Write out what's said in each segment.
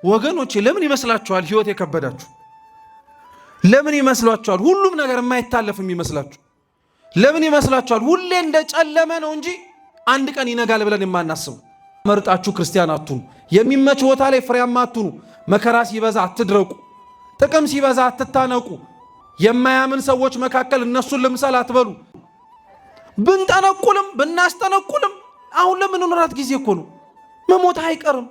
ወገኖቼ ለምን ይመስላችኋል ህይወት የከበዳችሁ? ለምን ይመስላችኋል ሁሉም ነገር የማይታለፍ የሚመስላችሁ? ለምን ይመስላችኋል ሁሌ እንደጨለመ ነው እንጂ አንድ ቀን ይነጋል ብለን የማናስበው? መርጣችሁ ክርስቲያን አትሁኑ። የሚመች ቦታ ላይ ፍሬያማ አትሁኑ። መከራ ሲበዛ አትድረቁ። ጥቅም ሲበዛ አትታነቁ። የማያምን ሰዎች መካከል እነሱን ልምሰል አትበሉ። ብንጠነቁልም ብናስጠነቁልም አሁን ለምንኖራት ጊዜ እኮ ነው። መሞት አይቀርም።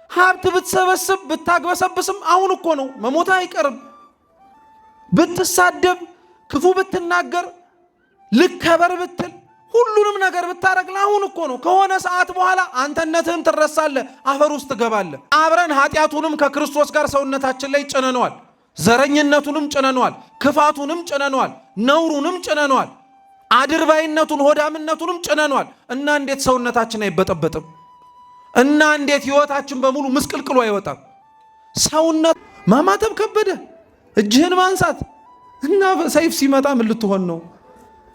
ሀብት ብትሰበስብ ብታግበሰብስም አሁን እኮ ነው። መሞት አይቀርም። ብትሳደብ ክፉ ብትናገር ልከበር ብትል ሁሉንም ነገር ብታረግ አሁን እኮ ነው። ከሆነ ሰዓት በኋላ አንተነትህን ትረሳለህ፣ አፈር ውስጥ ትገባለህ። አብረን ኃጢአቱንም ከክርስቶስ ጋር ሰውነታችን ላይ ጭነነዋል። ዘረኝነቱንም ጭነነዋል፣ ክፋቱንም ጭነነዋል፣ ነውሩንም ጭነነዋል፣ አድርባይነቱን ሆዳምነቱንም ጭነነዋል። እና እንዴት ሰውነታችን አይበጠበጥም? እና እንዴት ህይወታችን በሙሉ ምስቅልቅሉ አይወጣም? ሰውነት ማማተብ ከበደ፣ እጅህን ማንሳት እና ሰይፍ ሲመጣ ምን ልትሆን ነው?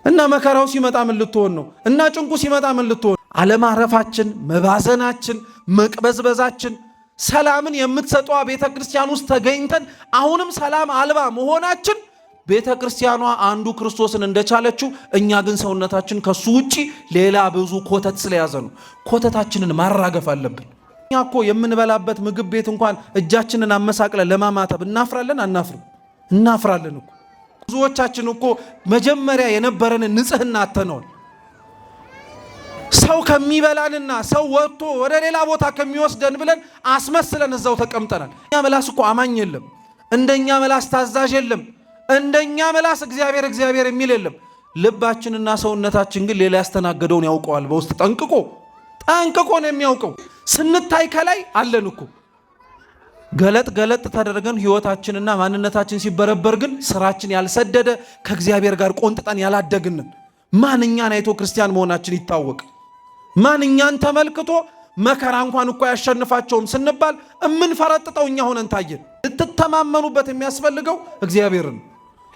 እና መከራው ሲመጣ ምን ልትሆን ነው? እና ጭንቁ ሲመጣ ምን ልትሆን? አለማረፋችን፣ መባዘናችን፣ መቅበዝበዛችን ሰላምን የምትሰጠዋ ቤተ ክርስቲያን ውስጥ ተገኝተን አሁንም ሰላም አልባ መሆናችን ቤተ ክርስቲያኗ አንዱ ክርስቶስን እንደቻለችው እኛ ግን ሰውነታችን ከሱ ውጪ ሌላ ብዙ ኮተት ስለያዘ ነው። ኮተታችንን ማራገፍ አለብን። እኛ እኮ የምንበላበት ምግብ ቤት እንኳን እጃችንን አመሳቅለን ለማማተብ እናፍራለን? አናፍርም? እናፍራለን እኮ። ብዙዎቻችን እኮ መጀመሪያ የነበረንን ንጽህና አተነዋል። ሰው ከሚበላንና ሰው ወጥቶ ወደ ሌላ ቦታ ከሚወስደን ብለን አስመስለን እዛው ተቀምጠናል። እኛ መላስ እኮ አማኝ የለም። እንደኛ መላስ ታዛዥ የለም። እንደኛ መላስ እግዚአብሔር እግዚአብሔር የሚል የለም። ልባችንና ሰውነታችን ግን ሌላ ያስተናገደውን ያውቀዋል። በውስጥ ጠንቅቆ ነው የሚያውቀው። ስንታይ ከላይ አለን እኮ ገለጥ ገለጥ ተደረገን ህይወታችንና ማንነታችን ሲበረበር ግን ስራችን ያልሰደደ ከእግዚአብሔር ጋር ቆንጥጠን ያላደግንን ማንኛን አይቶ ክርስቲያን መሆናችን ይታወቅ። ማንኛን ተመልክቶ መከራ እንኳን እኮ ያሸንፋቸውም ስንባል እምንፈረጥጠው እኛ ሆነን ታየን። ልትተማመኑበት የሚያስፈልገው እግዚአብሔርን።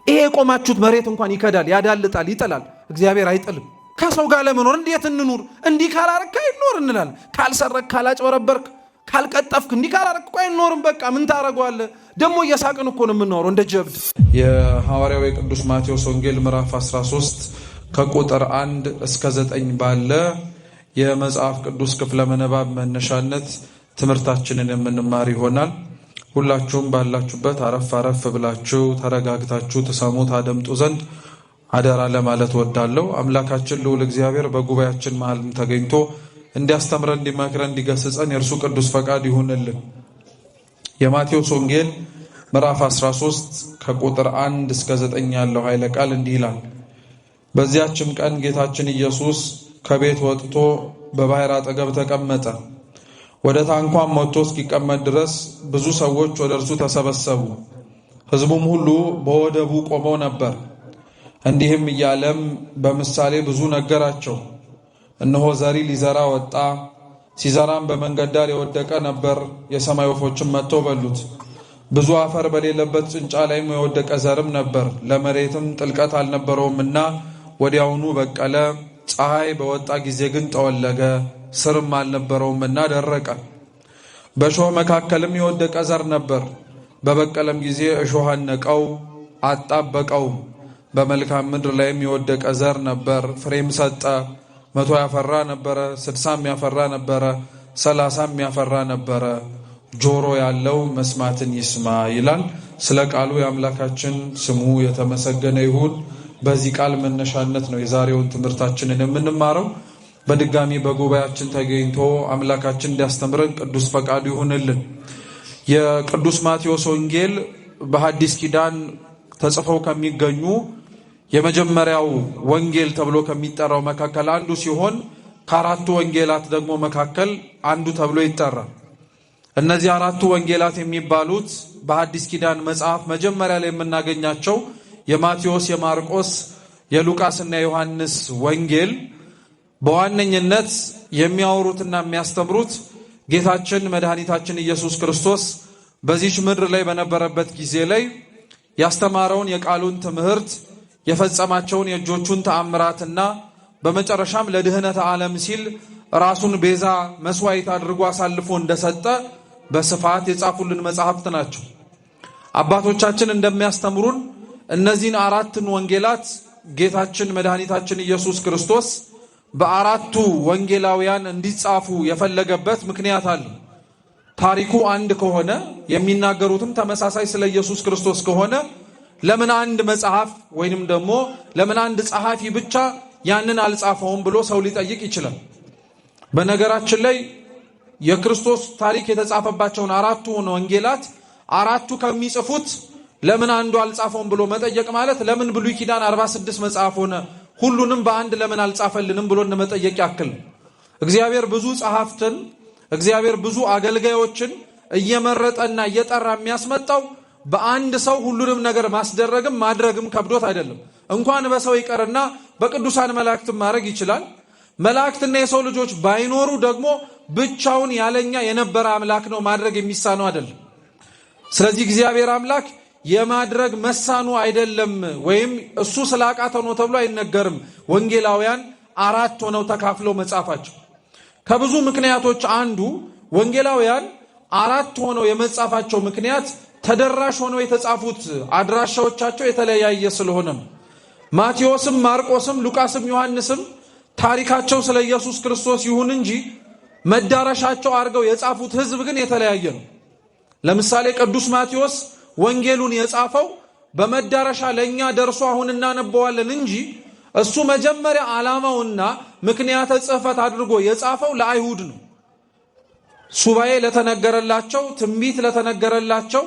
ይሄ የቆማችሁት መሬት እንኳን ይከዳል፣ ያዳልጣል፣ ይጥላል። እግዚአብሔር አይጥልም። ከሰው ጋር ለመኖር እንዴት እንኑር? እንዲህ ካላረክ አይኖር እንላለን። ካልሰረክ፣ ካላጭበረበርክ፣ ካልቀጠፍክ እንዲህ ካላረክ አይኖርም። በቃ ምን ታረጋለህ? ደግሞ እየሳቅን እኮ ነው የምንኖረው እንደ ጀብድ። የሐዋርያው ቅዱስ ማቴዎስ ወንጌል ምዕራፍ 13 ከቁጥር 1 እስከ 9 ባለ የመጽሐፍ ቅዱስ ክፍለ ምንባብ መነሻነት ትምህርታችንን የምንማር ይሆናል። ሁላችሁም ባላችሁበት አረፍ አረፍ ብላችሁ ተረጋግታችሁ ተሰሙ ታደምጡ ዘንድ አደራ ለማለት ወዳለሁ። አምላካችን ልዑል እግዚአብሔር በጉባኤያችን መሃል ተገኝቶ እንዲያስተምረን፣ እንዲመክረን፣ እንዲገስጸን የእርሱ ቅዱስ ፈቃድ ይሁንልን። የማቴዎስ ወንጌል ምዕራፍ 13 ከቁጥር 1 እስከ 9 ያለው ኃይለ ቃል እንዲህ ይላል። በዚያችም ቀን ጌታችን ኢየሱስ ከቤት ወጥቶ በባህር አጠገብ ተቀመጠ። ወደ ታንኳም ወጥቶ እስኪቀመጥ ድረስ ብዙ ሰዎች ወደ እርሱ ተሰበሰቡ። ሕዝቡም ሁሉ በወደቡ ቆመው ነበር። እንዲህም እያለም በምሳሌ ብዙ ነገራቸው። እነሆ ዘሪ ሊዘራ ወጣ። ሲዘራም በመንገድ ዳር የወደቀ ነበር። የሰማይ ወፎችም መጥተው በሉት። ብዙ አፈር በሌለበት ጭንጫ ላይም የወደቀ ዘርም ነበር። ለመሬትም ጥልቀት አልነበረውምና ወዲያውኑ በቀለ። ፀሐይ በወጣ ጊዜ ግን ጠወለገ፣ ስርም አልነበረውምና ደረቀ። በእሾህ መካከልም የወደቀ ዘር ነበር። በበቀለም ጊዜ እሾህ አነቀው፣ አጣበቀው። በመልካም ምድር ላይም የወደቀ ዘር ነበር። ፍሬም ሰጠ። 100 ያፈራ ነበረ፣ 60 ያፈራ ነበረ፣ 30 ያፈራ ነበረ። ጆሮ ያለው መስማትን ይስማ ይላል። ስለ ቃሉ የአምላካችን ስሙ የተመሰገነ ይሁን። በዚህ ቃል መነሻነት ነው የዛሬውን ትምህርታችንን የምንማረው። በድጋሚ በጉባኤያችን ተገኝቶ አምላካችን እንዲያስተምረን ቅዱስ ፈቃዱ ይሁንልን። የቅዱስ ማቴዎስ ወንጌል በሐዲስ ኪዳን ተጽፈው ከሚገኙ የመጀመሪያው ወንጌል ተብሎ ከሚጠራው መካከል አንዱ ሲሆን ከአራቱ ወንጌላት ደግሞ መካከል አንዱ ተብሎ ይጠራል። እነዚህ አራቱ ወንጌላት የሚባሉት በሐዲስ ኪዳን መጽሐፍ መጀመሪያ ላይ የምናገኛቸው የማቴዎስ፣ የማርቆስ፣ የሉቃስና የዮሐንስ ወንጌል በዋነኝነት የሚያወሩትና የሚያስተምሩት ጌታችን መድኃኒታችን ኢየሱስ ክርስቶስ በዚች ምድር ላይ በነበረበት ጊዜ ላይ ያስተማረውን የቃሉን ትምህርት፣ የፈጸማቸውን የእጆቹን ተአምራትና በመጨረሻም ለድህነተ ዓለም ሲል ራሱን ቤዛ መስዋዕት አድርጎ አሳልፎ እንደሰጠ በስፋት የጻፉልን መጽሐፍት ናቸው። አባቶቻችን እንደሚያስተምሩን እነዚህን አራትን ወንጌላት ጌታችን መድኃኒታችን ኢየሱስ ክርስቶስ በአራቱ ወንጌላውያን እንዲጻፉ የፈለገበት ምክንያት አለ። ታሪኩ አንድ ከሆነ የሚናገሩትም ተመሳሳይ ስለ ኢየሱስ ክርስቶስ ከሆነ ለምን አንድ መጽሐፍ ወይንም ደግሞ ለምን አንድ ጸሐፊ ብቻ ያንን አልጻፈውም ብሎ ሰው ሊጠይቅ ይችላል። በነገራችን ላይ የክርስቶስ ታሪክ የተጻፈባቸውን አራቱ ወንጌላት አራቱ ከሚጽፉት ለምን አንዱ አልጻፈውም ብሎ መጠየቅ ማለት ለምን ብሉይ ኪዳን 46 መጽሐፍ ሆነ ሁሉንም በአንድ ለምን አልጻፈልንም ብሎ እንደመጠየቅ ያክል። እግዚአብሔር ብዙ ጸሐፍትን እግዚአብሔር ብዙ አገልጋዮችን እየመረጠና እየጠራ የሚያስመጣው በአንድ ሰው ሁሉንም ነገር ማስደረግም ማድረግም ከብዶት አይደለም። እንኳን በሰው ይቀርና በቅዱሳን መላእክትም ማድረግ ይችላል። መላእክትና የሰው ልጆች ባይኖሩ ደግሞ ብቻውን ያለኛ የነበረ አምላክ ነው፣ ማድረግ የሚሳነው አይደለም። ስለዚህ እግዚአብሔር አምላክ የማድረግ መሳኑ አይደለም፣ ወይም እሱ ስላቃተው ነው ተብሎ አይነገርም። ወንጌላውያን አራት ሆነው ተካፍለው መጻፋቸው ከብዙ ምክንያቶች አንዱ ወንጌላውያን አራት ሆነው የመጻፋቸው ምክንያት ተደራሽ ሆነው የተጻፉት አድራሻዎቻቸው የተለያየ ስለሆነ ነው። ማቴዎስም ማርቆስም ሉቃስም ዮሐንስም ታሪካቸው ስለ ኢየሱስ ክርስቶስ ይሁን እንጂ መዳረሻቸው አድርገው የጻፉት ሕዝብ ግን የተለያየ ነው። ለምሳሌ ቅዱስ ማቴዎስ ወንጌሉን የጻፈው በመዳረሻ ለኛ ደርሶ አሁን እናነበዋለን እንጂ እሱ መጀመሪያ ዓላማውና ምክንያተ ጽሕፈት አድርጎ የጻፈው ለአይሁድ ነው። ሱባኤ ለተነገረላቸው፣ ትንቢት ለተነገረላቸው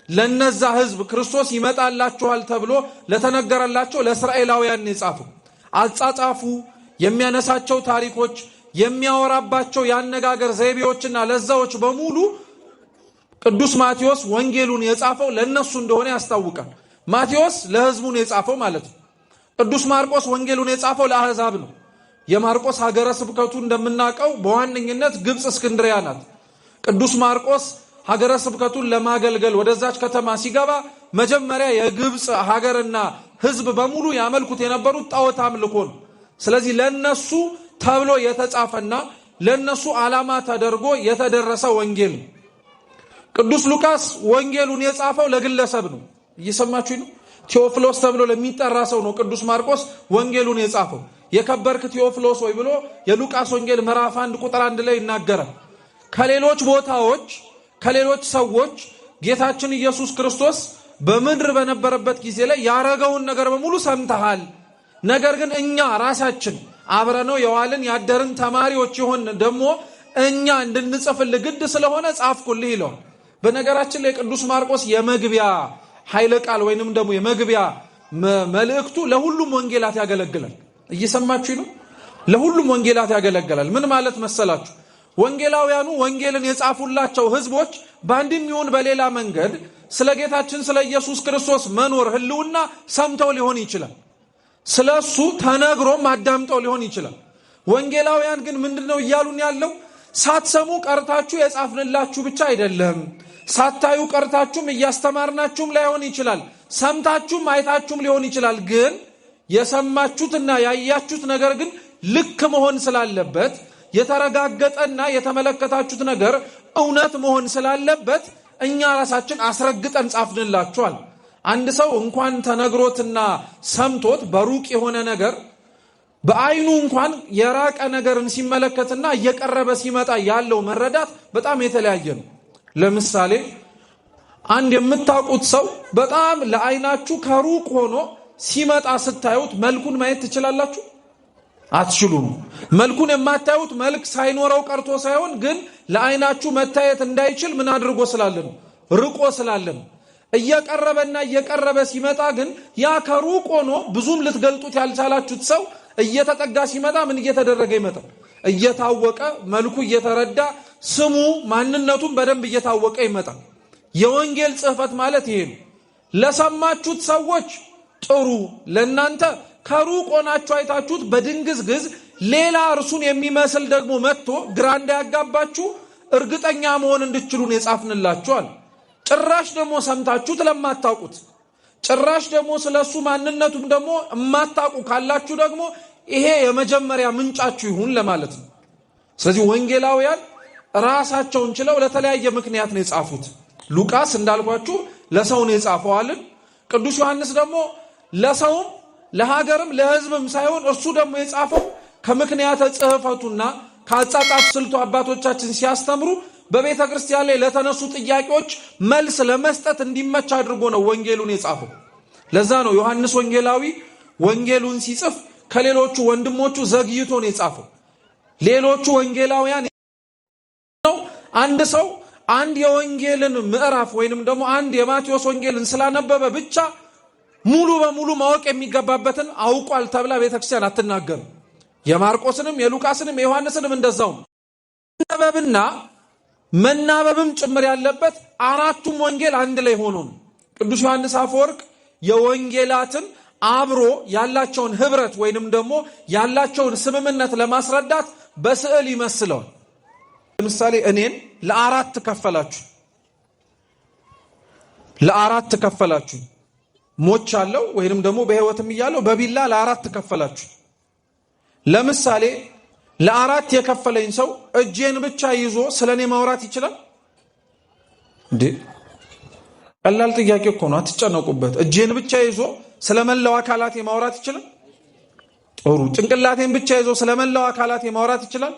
ለነዛ ሕዝብ ክርስቶስ ይመጣላችኋል ተብሎ ለተነገረላቸው ለእስራኤላውያን የጻፈው። አጻጻፉ፣ የሚያነሳቸው ታሪኮች፣ የሚያወራባቸው ያነጋገር ዘይቤዎችና ለዛዎች በሙሉ ቅዱስ ማቴዎስ ወንጌሉን የጻፈው ለነሱ እንደሆነ ያስታውቃል። ማቴዎስ ለሕዝቡን የጻፈው ማለት ነው። ቅዱስ ማርቆስ ወንጌሉን የጻፈው ለአሕዛብ ነው። የማርቆስ ሀገረ ስብከቱ እንደምናውቀው በዋነኝነት ግብጽ እስክንድሪያ ናት። ቅዱስ ማርቆስ ሀገረ ስብከቱን ለማገልገል ወደዛች ከተማ ሲገባ መጀመሪያ የግብጽ ሀገርና ሕዝብ በሙሉ ያመልኩት የነበሩት ጣዖት አምልኮ ነው። ስለዚህ ለነሱ ተብሎ የተጻፈና ለነሱ ዓላማ ተደርጎ የተደረሰ ወንጌል ነው። ቅዱስ ሉቃስ ወንጌሉን የጻፈው ለግለሰብ ነው። እየሰማችሁ ነው። ቴዎፍሎስ ተብሎ ለሚጠራ ሰው ነው ቅዱስ ማርቆስ ወንጌሉን የጻፈው። የከበርክ ቴዎፍሎስ ወይ ብሎ የሉቃስ ወንጌል ምዕራፍ 1 ቁጥር 1 ላይ ይናገራል። ከሌሎች ቦታዎች ከሌሎች ሰዎች ጌታችን ኢየሱስ ክርስቶስ በምድር በነበረበት ጊዜ ላይ ያረገውን ነገር በሙሉ ሰምተሃል። ነገር ግን እኛ ራሳችን አብረነው የዋልን ያደርን ተማሪዎች ይሆን ደግሞ እኛ እንድንጽፍልህ ግድ ስለሆነ ጻፍኩልህ ይለው። በነገራችን ላይ ቅዱስ ማርቆስ የመግቢያ ኃይለ ቃል ወይንም ደግሞ የመግቢያ መልእክቱ ለሁሉም ወንጌላት ያገለግላል። እየሰማችሁ ነው። ለሁሉም ወንጌላት ያገለግላል። ምን ማለት መሰላችሁ? ወንጌላውያኑ ወንጌልን የጻፉላቸው ሕዝቦች በአንድም ይሁን በሌላ መንገድ ስለ ጌታችን ስለ ኢየሱስ ክርስቶስ መኖር ህልውና ሰምተው ሊሆን ይችላል። ስለሱ ተነግሮም አዳምጠው ሊሆን ይችላል። ወንጌላውያን ግን ምንድነው እያሉን ያለው? ሳትሰሙ ቀርታችሁ የጻፍንላችሁ ብቻ አይደለም፣ ሳታዩ ቀርታችሁም እያስተማርናችሁም ላይሆን ይችላል፣ ሰምታችሁም አይታችሁም ሊሆን ይችላል። ግን የሰማችሁትና ያያችሁት ነገር ግን ልክ መሆን ስላለበት፣ የተረጋገጠና የተመለከታችሁት ነገር እውነት መሆን ስላለበት እኛ ራሳችን አስረግጠን ጻፍንላችኋል። አንድ ሰው እንኳን ተነግሮትና ሰምቶት በሩቅ የሆነ ነገር በአይኑ እንኳን የራቀ ነገርን ሲመለከትና እየቀረበ ሲመጣ ያለው መረዳት በጣም የተለያየ ነው። ለምሳሌ አንድ የምታውቁት ሰው በጣም ለአይናችሁ ከሩቅ ሆኖ ሲመጣ ስታዩት መልኩን ማየት ትችላላችሁ? አትችሉም። መልኩን የማታዩት መልክ ሳይኖረው ቀርቶ ሳይሆን ግን ለአይናችሁ መታየት እንዳይችል ምን አድርጎ ስላለ ነው? ርቆ ስላለ ነው። እየቀረበና እየቀረበ ሲመጣ ግን ያ ከሩቅ ሆኖ ብዙም ልትገልጡት ያልቻላችሁት ሰው እየተጠጋ ሲመጣ ምን እየተደረገ ይመጣል? እየታወቀ መልኩ እየተረዳ ስሙ ማንነቱን በደንብ እየታወቀ ይመጣል። የወንጌል ጽሕፈት ማለት ይሄ ነው። ለሰማችሁት ሰዎች ጥሩ፣ ለናንተ ከሩቅ ሆናችሁ አይታችሁት በድንግዝግዝ ሌላ እርሱን የሚመስል ደግሞ መጥቶ ግራ እንዳያጋባችሁ እርግጠኛ መሆን እንድትችሉን የጻፍንላችኋል። ጭራሽ ደግሞ ሰምታችሁት ለማታውቁት፣ ጭራሽ ደግሞ ስለሱ ማንነቱም ደግሞ የማታውቁ ካላችሁ ደግሞ ይሄ የመጀመሪያ ምንጫችሁ ይሁን ለማለት ነው። ስለዚህ ወንጌላውያን ራሳቸውን ችለው ለተለያየ ምክንያት ነው የጻፉት። ሉቃስ እንዳልኳችሁ ለሰው ነው የጻፈዋልን። ቅዱስ ዮሐንስ ደግሞ ለሰውም ለሀገርም ለሕዝብም ሳይሆን እርሱ ደግሞ የጻፈው ከምክንያተ ጽሕፈቱና ከአጻጻፍ ስልቱ አባቶቻችን ሲያስተምሩ በቤተ ክርስቲያን ላይ ለተነሱ ጥያቄዎች መልስ ለመስጠት እንዲመች አድርጎ ነው ወንጌሉን የጻፈው። ለዛ ነው ዮሐንስ ወንጌላዊ ወንጌሉን ሲጽፍ ከሌሎቹ ወንድሞቹ ዘግይቶ ነው የጻፈው። ሌሎቹ ወንጌላውያን ነው አንድ ሰው አንድ የወንጌልን ምዕራፍ ወይንም ደግሞ አንድ የማቴዎስ ወንጌልን ስላነበበ ብቻ ሙሉ በሙሉ ማወቅ የሚገባበትን አውቋል ተብላ ቤተክርስቲያን አትናገርም። የማርቆስንም የሉቃስንም የዮሐንስንም እንደዛው ነበብና መናበብም ጭምር ያለበት አራቱም ወንጌል አንድ ላይ ሆኖ ነው። ቅዱስ ዮሐንስ አፈወርቅ የወንጌላትን አብሮ ያላቸውን ህብረት ወይንም ደግሞ ያላቸውን ስምምነት ለማስረዳት በስዕል ይመስለዋል። ለምሳሌ እኔን ለአራት ከፈላችሁ ሞቻለሁ ወይንም ደግሞ በህይወትም እያለሁ በቢላ ለአራት ከፈላችሁ። ለምሳሌ ለአራት የከፈለኝ ሰው እጄን ብቻ ይዞ ስለኔ ማውራት ይችላል እንዴ? ቀላል ጥያቄ እኮ ነው፣ አትጨነቁበት። እጄን ብቻ ይዞ ስለመላው አካላቴ ማውራት ይችላል? ጥሩ። ጭንቅላቴን ብቻ ይዞ ስለመላው አካላቴ ማውራት ይችላል?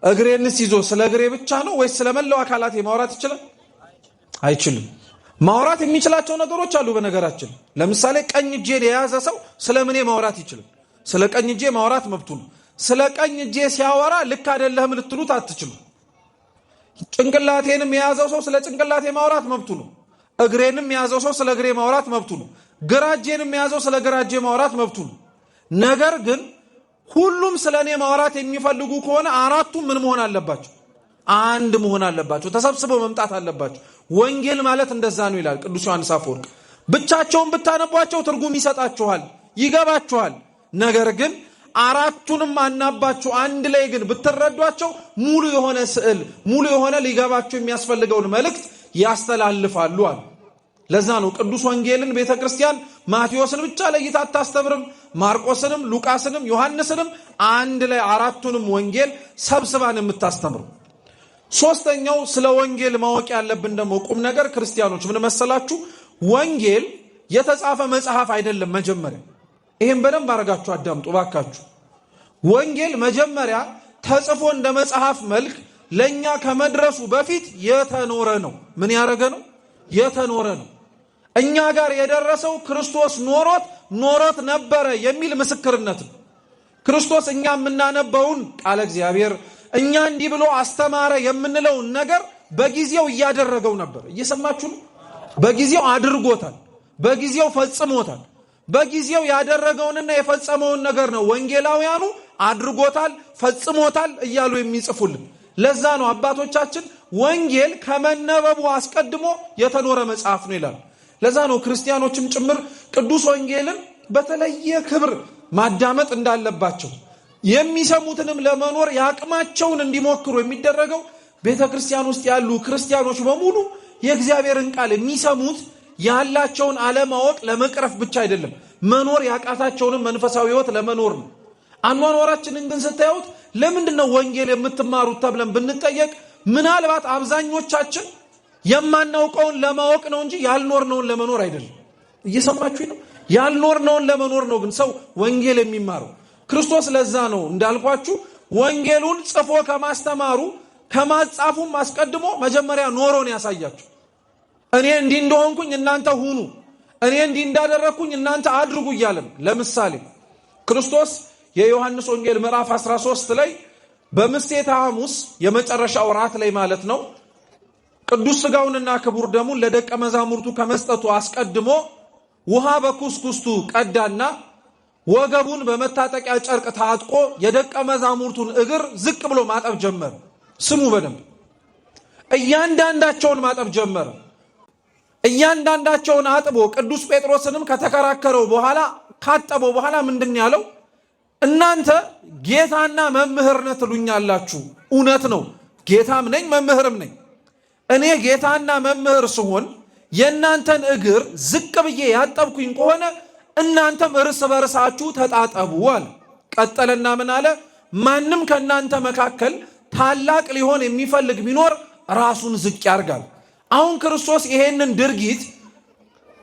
እግሬንስ ይዞ ስለ እግሬ ብቻ ነው ወይስ ስለመላው አካላቴ ማውራት ይችላል? አይችልም። ማውራት የሚችላቸው ነገሮች አሉ። በነገራችን ለምሳሌ ቀኝ እጄን የያዘ ሰው ስለምኔ ማውራት ይችላል። ስለ ቀኝ እጄ ማውራት መብቱ ነው። ስለ ቀኝ እጄ ሲያወራ ልክ አይደለህም ልትሉት አትችሉ። ጭንቅላቴንም የያዘው ሰው ስለ ጭንቅላቴ ማውራት መብቱ ነው። እግሬንም የያዘው ሰው ስለ እግሬ ማውራት መብቱ ነው። ግራ እጄንም የያዘው ስለ ግራ እጄ ማውራት መብቱ ነው። ነገር ግን ሁሉም ስለኔ ማውራት የሚፈልጉ ከሆነ አራቱም ምን መሆን አለባቸው? አንድ መሆን አለባቸው። ተሰብስበው መምጣት አለባቸው። ወንጌል ማለት እንደዛ ነው ይላል ቅዱስ ዮሐንስ አፈወርቅ። ብቻቸውን ብታነቧቸው ትርጉም ይሰጣችኋል፣ ይገባችኋል። ነገር ግን አራቱንም አናባችሁ አንድ ላይ ግን ብትረዷቸው ሙሉ የሆነ ስዕል፣ ሙሉ የሆነ ሊገባችሁ የሚያስፈልገውን መልእክት ያስተላልፋሉ አለ። ለዛ ነው ቅዱስ ወንጌልን ቤተክርስቲያን ማቴዎስን ብቻ ለይታ አታስተምርም። ማርቆስንም ሉቃስንም ዮሐንስንም አንድ ላይ አራቱንም ወንጌል ሰብስባን የምታስተምረው። ሶስተኛው ስለ ወንጌል ማወቅ ያለብን ደግሞ ቁም ነገር ክርስቲያኖች ምን መሰላችሁ? ወንጌል የተጻፈ መጽሐፍ አይደለም። መጀመሪያ ይሄን በደንብ አረጋችሁ አዳምጡ ባካችሁ። ወንጌል መጀመሪያ ተጽፎ እንደ መጽሐፍ መልክ ለኛ ከመድረሱ በፊት የተኖረ ነው። ምን ያደረገ ነው? የተኖረ ነው። እኛ ጋር የደረሰው ክርስቶስ ኖሮት ነበረ የሚል ምስክርነት ነው። ክርስቶስ እኛ የምናነበውን ቃለ እግዚአብሔር እኛ እንዲህ ብሎ አስተማረ የምንለውን ነገር በጊዜው እያደረገው ነበር። እየሰማችሁ ነው? በጊዜው አድርጎታል። በጊዜው ፈጽሞታል። በጊዜው ያደረገውንና የፈጸመውን ነገር ነው ወንጌላውያኑ አድርጎታል፣ ፈጽሞታል እያሉ የሚጽፉልን። ለዛ ነው አባቶቻችን ወንጌል ከመነበቡ አስቀድሞ የተኖረ መጽሐፍ ነው ይላል። ለዛ ነው ክርስቲያኖችም ጭምር ቅዱስ ወንጌልን በተለየ ክብር ማዳመጥ እንዳለባቸው የሚሰሙትንም ለመኖር ያቅማቸውን እንዲሞክሩ የሚደረገው። ቤተክርስቲያን ውስጥ ያሉ ክርስቲያኖች በሙሉ የእግዚአብሔርን ቃል የሚሰሙት ያላቸውን አለማወቅ ለመቅረፍ ብቻ አይደለም፣ መኖር ያቃታቸውንም መንፈሳዊ ሕይወት ለመኖር ነው። አኗኗራችንን ግን ስታዩት ለምንድነው ወንጌል የምትማሩት ተብለን ብንጠየቅ ምናልባት አብዛኞቻችን የማናውቀውን ለማወቅ ነው እንጂ ያልኖርነውን ለመኖር አይደለም። እየሰማችሁ ነው? ያልኖርነውን ለመኖር ነው ግን ሰው ወንጌል የሚማረው። ክርስቶስ ለዛ ነው እንዳልኳችሁ ወንጌሉን ጽፎ ከማስተማሩ ከማጻፉም አስቀድሞ መጀመሪያ ኖሮን ያሳያችሁ። እኔ እንዲህ እንደሆንኩኝ እናንተ ሁኑ፣ እኔ እንዲህ እንዳደረግኩኝ እናንተ አድርጉ እያለን። ለምሳሌ ክርስቶስ የዮሐንስ ወንጌል ምዕራፍ 13 ላይ በምስቴተ ሐሙስ የመጨረሻው ራት ላይ ማለት ነው ቅዱስ ሥጋውንና ክቡር ደሙን ለደቀ መዛሙርቱ ከመስጠቱ አስቀድሞ ውሃ በኩስኩስቱ ቀዳና ወገቡን በመታጠቂያ ጨርቅ ታጥቆ የደቀ መዛሙርቱን እግር ዝቅ ብሎ ማጠብ ጀመረ። ስሙ በደንብ እያንዳንዳቸውን ማጠብ ጀመረ። እያንዳንዳቸውን አጥቦ ቅዱስ ጴጥሮስንም ከተከራከረው በኋላ ካጠበው በኋላ ምንድን ያለው? እናንተ ጌታና መምህር ነህ ትሉኛላችሁ። እውነት ነው፣ ጌታም ነኝ መምህርም ነኝ። እኔ ጌታና መምህር ስሆን የእናንተን እግር ዝቅ ብዬ ያጠብኩኝ ከሆነ እናንተም እርስ በርሳችሁ ተጣጠቡ አለ። ቀጠለና ምን አለ? ማንም ከእናንተ መካከል ታላቅ ሊሆን የሚፈልግ ቢኖር ራሱን ዝቅ ያርጋል። አሁን ክርስቶስ ይሄንን ድርጊት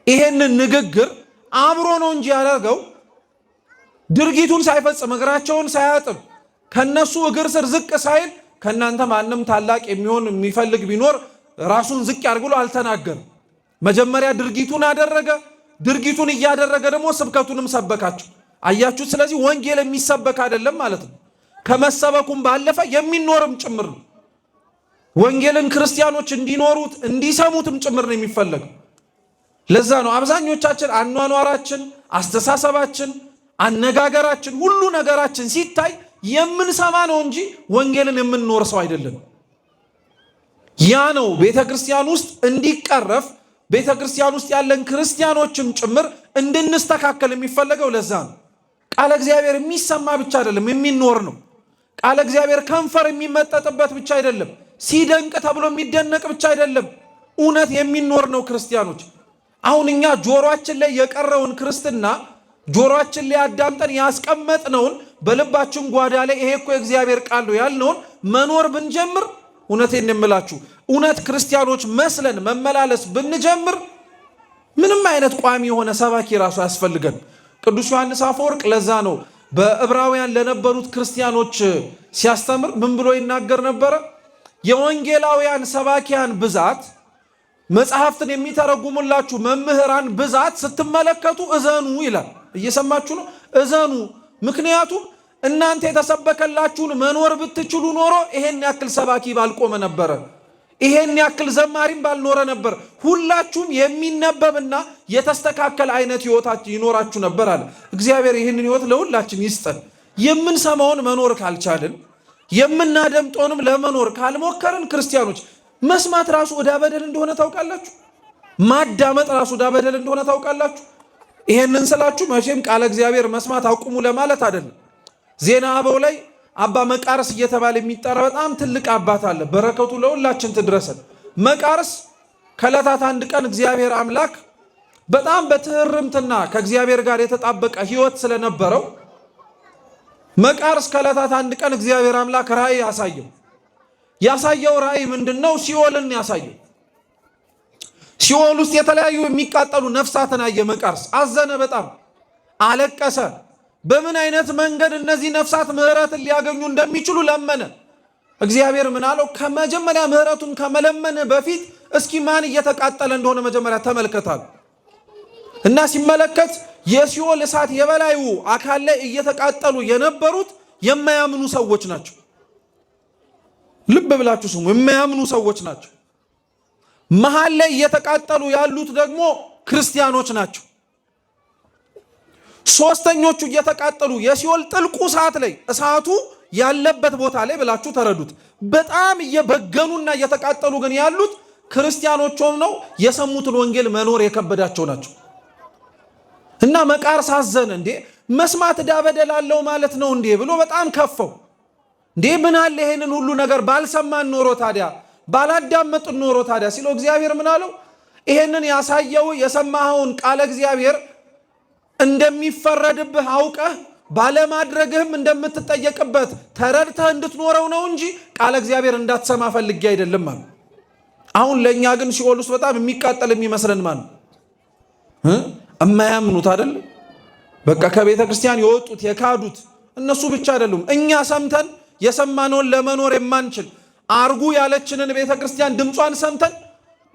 ይሄንን ንግግር አብሮ ነው እንጂ ያደርገው ድርጊቱን ሳይፈጽም እግራቸውን ሳያጥብ ከነሱ እግር ስር ዝቅ ሳይል ከናንተ ማንም ታላቅ የሚሆን የሚፈልግ ቢኖር ራሱን ዝቅ ያርግ ብሎ አልተናገረም። መጀመሪያ ድርጊቱን አደረገ። ድርጊቱን እያደረገ ደግሞ ስብከቱንም ሰበካቸው። አያችሁ። ስለዚህ ወንጌል የሚሰበክ አይደለም ማለት ነው። ከመሰበኩም ባለፈ የሚኖርም ጭምር ነው። ወንጌልን ክርስቲያኖች እንዲኖሩት እንዲሰሙትም ጭምር ነው የሚፈለገው። ለዛ ነው አብዛኞቻችን አኗኗራችን፣ አስተሳሰባችን፣ አነጋገራችን፣ ሁሉ ነገራችን ሲታይ የምንሰማ ነው እንጂ ወንጌልን የምንኖር ሰው አይደለም። ያ ነው ቤተ ክርስቲያን ውስጥ እንዲቀረፍ ቤተ ክርስቲያን ውስጥ ያለን ክርስቲያኖችም ጭምር እንድንስተካከል የሚፈለገው ለዛ ነው። ቃለ እግዚአብሔር የሚሰማ ብቻ አይደለም፣ የሚኖር ነው። ቃለ እግዚአብሔር ከንፈር የሚመጠጥበት ብቻ አይደለም፣ ሲደንቅ ተብሎ የሚደነቅ ብቻ አይደለም፣ እውነት የሚኖር ነው። ክርስቲያኖች አሁን እኛ ጆሮአችን ላይ የቀረውን ክርስትና ጆሮአችን ላይ አዳምጠን ያስቀመጥነውን በልባችን ጓዳ ላይ ይሄ እኮ የእግዚአብሔር ቃል ነው ያልነውን መኖር ብንጀምር፣ እውነቴን የምላችሁ እውነት ክርስቲያኖች መስለን መመላለስ ብንጀምር ምንም አይነት ቋሚ የሆነ ሰባኪ ራሱ ያስፈልገን። ቅዱስ ዮሐንስ አፈወርቅ ለዛ ነው በዕብራውያን ለነበሩት ክርስቲያኖች ሲያስተምር ምን ብሎ ይናገር ነበረ? የወንጌላውያን ሰባኪያን ብዛት፣ መጽሐፍትን የሚተረጉሙላችሁ መምህራን ብዛት ስትመለከቱ እዘኑ ይላል። እየሰማችሁ ነው? እዘኑ። ምክንያቱም እናንተ የተሰበከላችሁን መኖር ብትችሉ ኖሮ ይሄን ያክል ሰባኪ ባልቆመ ነበረ፣ ይሄን ያክል ዘማሪም ባልኖረ ነበር። ሁላችሁም የሚነበብና የተስተካከለ አይነት ህይወታችሁ ይኖራችሁ ነበር አለ። እግዚአብሔር ይህንን ህይወት ለሁላችን ይስጠን። የምንሰማውን መኖር ካልቻልን፣ የምናደምጠውንም ለመኖር ካልሞከርን ክርስቲያኖች መስማት ራሱ ዕዳ በደል እንደሆነ ታውቃላችሁ። ማዳመጥ ራሱ ዕዳ በደል እንደሆነ ታውቃላችሁ። ይሄንን ስላችሁ መቼም ቃለ እግዚአብሔር መስማት አቁሙ ለማለት አይደለም። ዜና አበው ላይ አባ መቃርስ እየተባለ የሚጠራ በጣም ትልቅ አባት አለ። በረከቱ ለሁላችን ትድረሰን። መቃርስ ከዕለታት አንድ ቀን እግዚአብሔር አምላክ በጣም በትህርምትና ከእግዚአብሔር ጋር የተጣበቀ ህይወት ስለነበረው መቃርስ ከዕለታት አንድ ቀን እግዚአብሔር አምላክ ራእይ ያሳየው ራእይ ምንድነው? ሲኦልን ያሳየው። ሲኦል ውስጥ የተለያዩ የሚቃጠሉ ነፍሳትን አየ። መቃርስ አዘነ፣ በጣም አለቀሰ። በምን አይነት መንገድ እነዚህ ነፍሳት ምህረትን ሊያገኙ እንደሚችሉ ለመነ። እግዚአብሔር ምን አለው? ከመጀመሪያ ምህረቱን ከመለመን በፊት እስኪ ማን እየተቃጠለ እንደሆነ መጀመሪያ ተመልከታል። እና ሲመለከት የሲኦል እሳት የበላዩ አካል ላይ እየተቃጠሉ የነበሩት የማያምኑ ሰዎች ናቸው። ልብ ብላችሁ ስሙ፣ የማያምኑ ሰዎች ናቸው። መሃል ላይ እየተቃጠሉ ያሉት ደግሞ ክርስቲያኖች ናቸው። ሶስተኞቹ እየተቃጠሉ የሲኦል ጥልቁ ሰዓት ላይ እሳቱ ያለበት ቦታ ላይ ብላችሁ ተረዱት። በጣም እየበገኑና እየተቃጠሉ ግን ያሉት ክርስቲያኖችም ነው። የሰሙትን ወንጌል መኖር የከበዳቸው ናቸው። እና መቃርስ አዘነ። እንዴ መስማት ዕዳ በደል አለው ማለት ነው እንዴ ብሎ በጣም ከፈው። እንዴ ምን አለ ይሄንን ሁሉ ነገር ባልሰማን ኖሮ ታዲያ ባላዳመጥን ኖሮ ታዲያ ሲለው እግዚአብሔር ምን አለው? ይሄንን ያሳየው የሰማኸውን ቃለ እግዚአብሔር እንደሚፈረድብህ አውቀህ ባለማድረግህም እንደምትጠየቅበት ተረድተህ እንድትኖረው ነው እንጂ ቃለ እግዚአብሔር እንዳትሰማ ፈልጌ አይደለም ማለት። አሁን ለእኛ ግን ሲኦል ውስጥ በጣም የሚቃጠል የሚመስለን ማለት እማያምኑት አይደል? በቃ ከቤተ ክርስቲያን የወጡት የካዱት እነሱ ብቻ አይደሉም። እኛ ሰምተን የሰማነውን ለመኖር የማንችል አርጉ ያለችንን ቤተ ክርስቲያን ድምጿን ሰምተን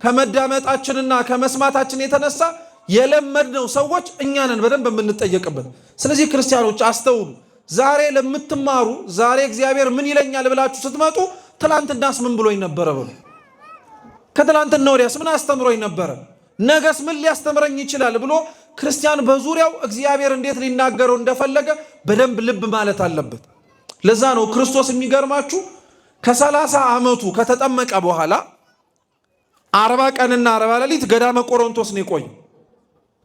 ከመዳመጣችንና ከመስማታችን የተነሳ የለመድነው ሰዎች እኛ ነን በደንብ የምንጠየቅበት። ስለዚህ ክርስቲያኖች አስተውሉ። ዛሬ ለምትማሩ ዛሬ እግዚአብሔር ምን ይለኛል ብላችሁ ስትመጡ ትላንትናስ ምን ብሎኝ ነበረ በሉ። ከትላንትና ወዲያስ ምን አስተምሮኝ ነበረ፣ ነገስ ምን ሊያስተምረኝ ይችላል ብሎ ክርስቲያን በዙሪያው እግዚአብሔር እንዴት ሊናገረው እንደፈለገ በደንብ ልብ ማለት አለበት። ለዛ ነው ክርስቶስ የሚገርማችሁ ከ30 ዓመቱ ከተጠመቀ በኋላ 40 ቀንና 40 ሌሊት ገዳመ ቆሮንቶስ ነው የቆየው።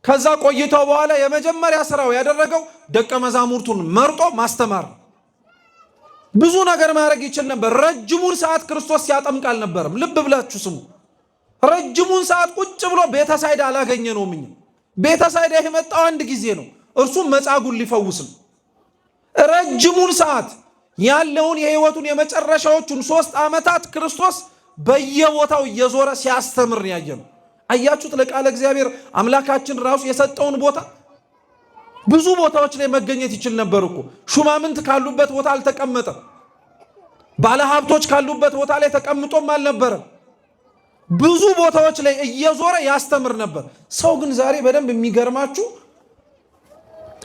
ከዛ ቆይታው በኋላ የመጀመሪያ ስራው ያደረገው ደቀ መዛሙርቱን መርጦ ማስተማር። ብዙ ነገር ማድረግ ይችል ነበር። ረጅሙን ሰዓት ክርስቶስ ሲያጠምቅ አልነበረም። ልብ ብላችሁ ስሙ። ረጅሙን ሰዓት ቁጭ ብሎ ቤተሳይዳ አላገኘ ነው። ምን ቤተሳይዳ የመጣው አንድ ጊዜ ነው፣ እርሱም መጻጉዕን ሊፈውስ ነው። ረጅሙን ሰዓት ያለውን የህይወቱን የመጨረሻዎቹን 3 ዓመታት ክርስቶስ በየቦታው እየዞረ ሲያስተምር ያየነው። አያችሁት? ለቃለ እግዚአብሔር አምላካችን ራሱ የሰጠውን ቦታ ብዙ ቦታዎች ላይ መገኘት ይችል ነበር እኮ። ሹማምንት ካሉበት ቦታ አልተቀመጠም። ባለሀብቶች ካሉበት ቦታ ላይ ተቀምጦም አልነበረም። ብዙ ቦታዎች ላይ እየዞረ ያስተምር ነበር። ሰው ግን ዛሬ በደንብ የሚገርማችሁ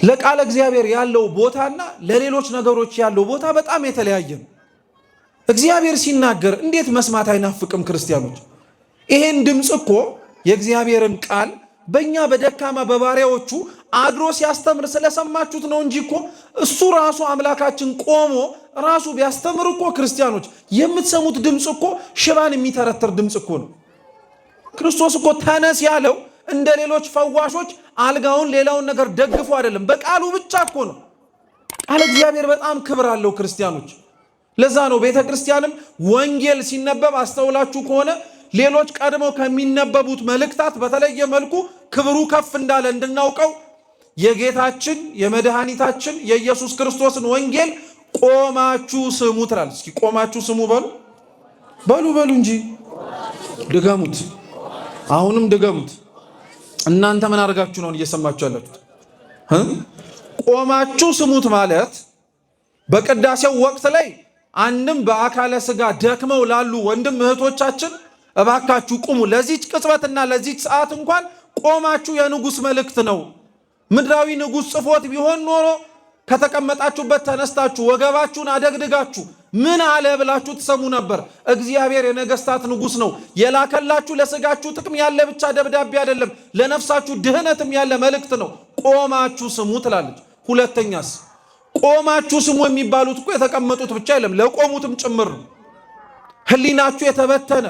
ለቃለ እግዚአብሔር ያለው ቦታና ለሌሎች ነገሮች ያለው ቦታ በጣም የተለያየ ነው። እግዚአብሔር ሲናገር እንዴት መስማት አይናፍቅም? ክርስቲያኖች ይሄን ድምፅ እኮ የእግዚአብሔርን ቃል በእኛ በደካማ በባሪያዎቹ አድሮ ሲያስተምር ስለሰማችሁት ነው እንጂ እኮ እሱ ራሱ አምላካችን ቆሞ ራሱ ቢያስተምር እኮ ክርስቲያኖች የምትሰሙት ድምፅ እኮ ሽባን የሚተረትር ድምፅ እኮ ነው። ክርስቶስ እኮ ተነስ ያለው እንደ ሌሎች ፈዋሾች አልጋውን ሌላውን ነገር ደግፎ አይደለም፣ በቃሉ ብቻ እኮ ነው። ቃል እግዚአብሔር በጣም ክብር አለው ክርስቲያኖች። ለዛ ነው ቤተ ክርስቲያንም ወንጌል ሲነበብ አስተውላችሁ ከሆነ ሌሎች ቀድመው ከሚነበቡት መልእክታት በተለየ መልኩ ክብሩ ከፍ እንዳለ እንድናውቀው የጌታችን የመድኃኒታችን የኢየሱስ ክርስቶስን ወንጌል ቆማችሁ ስሙ ትላለች። እስኪ ቆማችሁ ስሙ በሉ እንጂ ድገሙት። አሁንም ድገሙት። እናንተ ምን አድርጋችሁ ነው እየሰማችሁ ያላችሁት? ቆማችሁ ስሙት ማለት በቅዳሴው ወቅት ላይ አንድም በአካለ ሥጋ ደክመው ላሉ ወንድም እህቶቻችን እባካችሁ ቁሙ፣ ለዚች ቅጽበትና ለዚች ሰዓት እንኳን ቆማችሁ የንጉሥ መልእክት ነው። ምድራዊ ንጉሥ ጽፎት ቢሆን ኖሮ ከተቀመጣችሁበት ተነስታችሁ ወገባችሁን አደግድጋችሁ ምን አለ ብላችሁ ትሰሙ ነበር። እግዚአብሔር የነገስታት ንጉሥ ነው። የላከላችሁ ለሥጋችሁ ጥቅም ያለ ብቻ ደብዳቤ አይደለም፣ ለነፍሳችሁ ድህነትም ያለ መልእክት ነው። ቆማችሁ ስሙ ትላለች። ሁለተኛስ ቆማችሁ ስሙ የሚባሉት እኮ የተቀመጡት ብቻ አይደለም፣ ለቆሙትም ጭምር ነው። ህሊናችሁ የተበተነ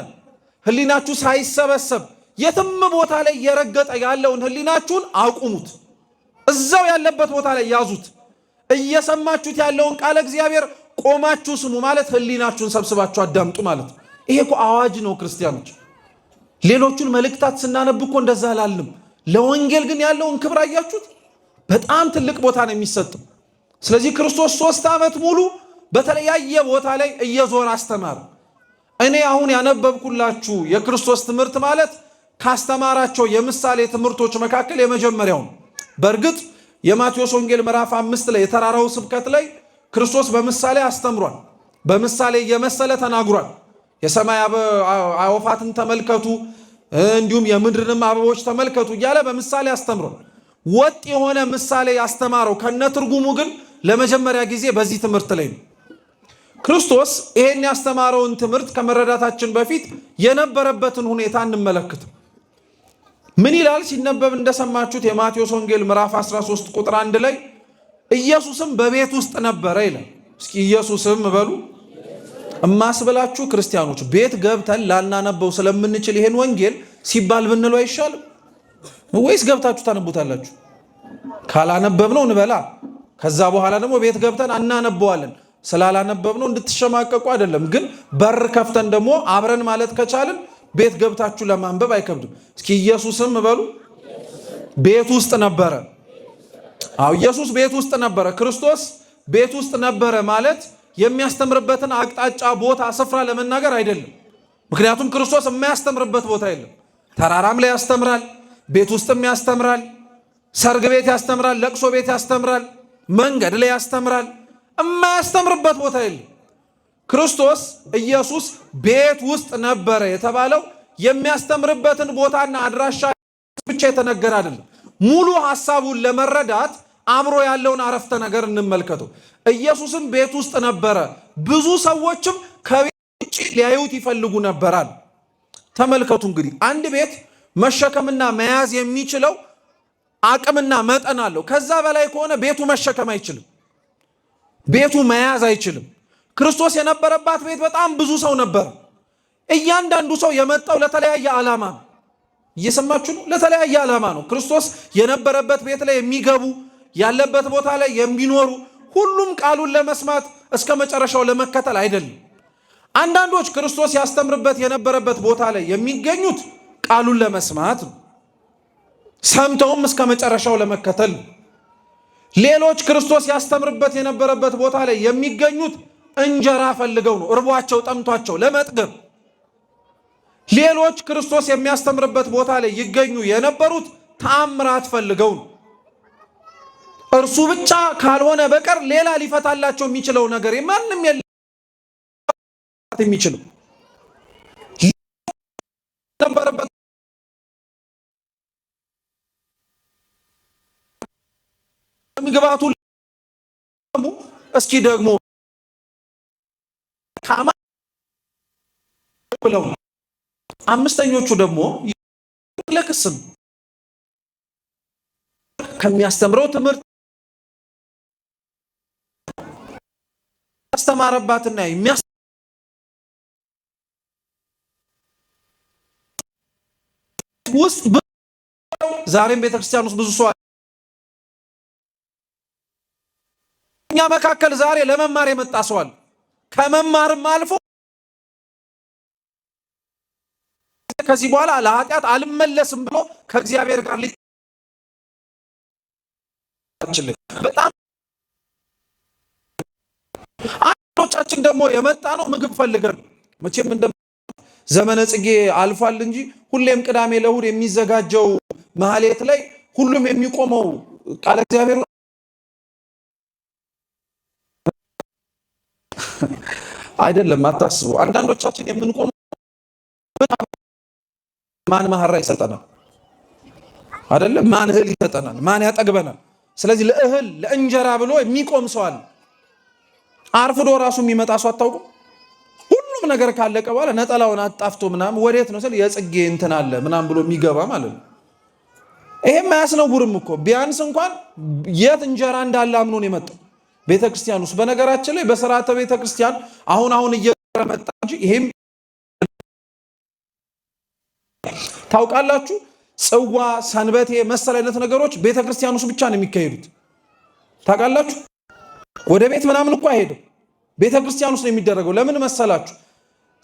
ህሊናችሁ ሳይሰበሰብ የትም ቦታ ላይ የረገጠ ያለውን ህሊናችሁን አቁሙት። እዛው ያለበት ቦታ ላይ ያዙት። እየሰማችሁት ያለውን ቃለ እግዚአብሔር ቆማችሁ ስሙ ማለት ህሊናችሁን ሰብስባችሁ አዳምጡ ማለት ነው። ይሄ እኮ አዋጅ ነው ክርስቲያኖች። ሌሎቹን መልእክታት ስናነብ እኮ እንደዛ አላልንም። ለወንጌል ግን ያለውን ክብር አያችሁት? በጣም ትልቅ ቦታ ነው የሚሰጠው። ስለዚህ ክርስቶስ 3 ዓመት ሙሉ በተለያየ ቦታ ላይ እየዞረ አስተማረ። እኔ አሁን ያነበብኩላችሁ የክርስቶስ ትምህርት ማለት ካስተማራቸው የምሳሌ ትምህርቶች መካከል የመጀመሪያው ነው። በእርግጥ የማቴዎስ ወንጌል ምዕራፍ 5 ላይ የተራራው ስብከት ላይ ክርስቶስ በምሳሌ አስተምሯል። በምሳሌ እየመሰለ ተናግሯል። የሰማይ አዕዋፋትን ተመልከቱ፣ እንዲሁም የምድርንም አበቦች ተመልከቱ እያለ በምሳሌ አስተምሯል። ወጥ የሆነ ምሳሌ ያስተማረው ከነትርጉሙ ግን ለመጀመሪያ ጊዜ በዚህ ትምህርት ላይ ነው። ክርስቶስ ይሄን ያስተማረውን ትምህርት ከመረዳታችን በፊት የነበረበትን ሁኔታ እንመለከት። ምን ይላል ሲነበብ እንደሰማችሁት የማቴዎስ ወንጌል ምዕራፍ 13 ቁጥር 1 ላይ ኢየሱስም በቤት ውስጥ ነበረ ይላል። እስኪ ኢየሱስም በሉ። እማስበላችሁ ክርስቲያኖች ቤት ገብተን ላናነበው ስለምንችል ይሄን ወንጌል ሲባል ብንለው አይሻልም ወይስ ገብታችሁ ታነቡታላችሁ? ካላነበብነው እንበላ፣ ከዛ በኋላ ደግሞ ቤት ገብተን አናነበዋለን። ስላላነበብነው እንድትሸማቀቁ አይደለም፣ ግን በር ከፍተን ደግሞ አብረን ማለት ከቻልን ቤት ገብታችሁ ለማንበብ አይከብድም። እስኪ ኢየሱስም በሉ ቤት ውስጥ ነበረ። አዎ ኢየሱስ ቤት ውስጥ ነበረ። ክርስቶስ ቤት ውስጥ ነበረ ማለት የሚያስተምርበትን አቅጣጫ፣ ቦታ፣ ስፍራ ለመናገር አይደለም። ምክንያቱም ክርስቶስ የማያስተምርበት ቦታ የለም። ተራራም ላይ ያስተምራል፣ ቤት ውስጥም ያስተምራል፣ ሰርግ ቤት ያስተምራል፣ ለቅሶ ቤት ያስተምራል፣ መንገድ ላይ ያስተምራል። የማያስተምርበት ቦታ የለም። ክርስቶስ ኢየሱስ ቤት ውስጥ ነበረ የተባለው የሚያስተምርበትን ቦታና አድራሻ ብቻ የተነገረ አይደለም። ሙሉ ሐሳቡን ለመረዳት አብሮ ያለውን አረፍተ ነገር እንመልከተው። ኢየሱስም ቤት ውስጥ ነበረ፣ ብዙ ሰዎችም ከቤት ውጭ ሊያዩት ይፈልጉ ነበራል። ተመልከቱ እንግዲህ አንድ ቤት መሸከምና መያዝ የሚችለው አቅምና መጠን አለው። ከዛ በላይ ከሆነ ቤቱ መሸከም አይችልም፣ ቤቱ መያዝ አይችልም። ክርስቶስ የነበረባት ቤት በጣም ብዙ ሰው ነበር። እያንዳንዱ ሰው የመጣው ለተለያየ ዓላማ ነው። እየሰማችሁ ነው? ለተለያየ ዓላማ ነው። ክርስቶስ የነበረበት ቤት ላይ የሚገቡ ያለበት ቦታ ላይ የሚኖሩ ሁሉም ቃሉን ለመስማት እስከ መጨረሻው ለመከተል አይደለም። አንዳንዶች ክርስቶስ ያስተምርበት የነበረበት ቦታ ላይ የሚገኙት ቃሉን ለመስማት ነው፣ ሰምተውም እስከ መጨረሻው ለመከተል ነው። ሌሎች ክርስቶስ ያስተምርበት የነበረበት ቦታ ላይ የሚገኙት እንጀራ ፈልገው ነው፣ እርቧቸው ጠምቷቸው ለመጥገብ። ሌሎች ክርስቶስ የሚያስተምርበት ቦታ ላይ ይገኙ የነበሩት ተአምራት ፈልገው ነው። እርሱ ብቻ ካልሆነ በቀር ሌላ ሊፈታላቸው የሚችለው ነገር ማንም የለም። የሚችለው ነበረበት ምግባቱ እስኪ ደግሞ ካማ ብለው አምስተኞቹ ደግሞ ለክስም ከሚያስተምረው ትምህርት ያስተማረባትና ውስጥ ዛሬም ቤተክርስቲያን ውስጥ ብዙ ሰው እኛ መካከል ዛሬ ለመማር የመጣ ሰው አለ። ከመማርም አልፎ ከዚህ በኋላ ለኃጢአት አልመለስም ብሎ ከእግዚአብሔር ጋር በጣም አንዶቻችን ደግሞ የመጣ ነው ምግብ ፈልገን መቼም እንደ ዘመነ ጽጌ አልፏል እንጂ ሁሌም ቅዳሜ ለእሑድ የሚዘጋጀው ማህሌት ላይ ሁሉም የሚቆመው ቃለ እግዚአብሔር አይደለም። አታስቡ። አንዳንዶቻችን የምንቆመው ማን ማህራ ይሰጠናል አይደለም፣ ማን እህል ይሰጠናል፣ ማን ያጠግበናል። ስለዚህ ለእህል ለእንጀራ ብሎ የሚቆም ሰው አለ። አርፍዶ ራሱ የሚመጣ ሰው አታውቁም? ሁሉም ነገር ካለቀ በኋላ ነጠላውን አጣፍቶ ምናምን ወዴት ነው ስል የጽጌ እንትን አለ ምናምን ብሎ የሚገባ ማለት ነው። ይሄም አያስነውርም እኮ ቢያንስ እንኳን የት እንጀራ እንዳለ አምኖ ነው የመጣው ቤተክርስቲያን ውስጥ። በነገራችን ላይ በሥርዓተ ቤተክርስቲያን አሁን እየመጣ እንጂ ይሄም ታውቃላችሁ፣ ጽዋ፣ ሰንበቴ መሰል አይነት ነገሮች ቤተክርስቲያን ውስጥ ብቻ ነው የሚካሄዱት። ታውቃላችሁ፣ ወደ ቤት ምናምን እኮ አይሄድም፣ ቤተክርስቲያን ውስጥ ነው የሚደረገው። ለምን መሰላችሁ?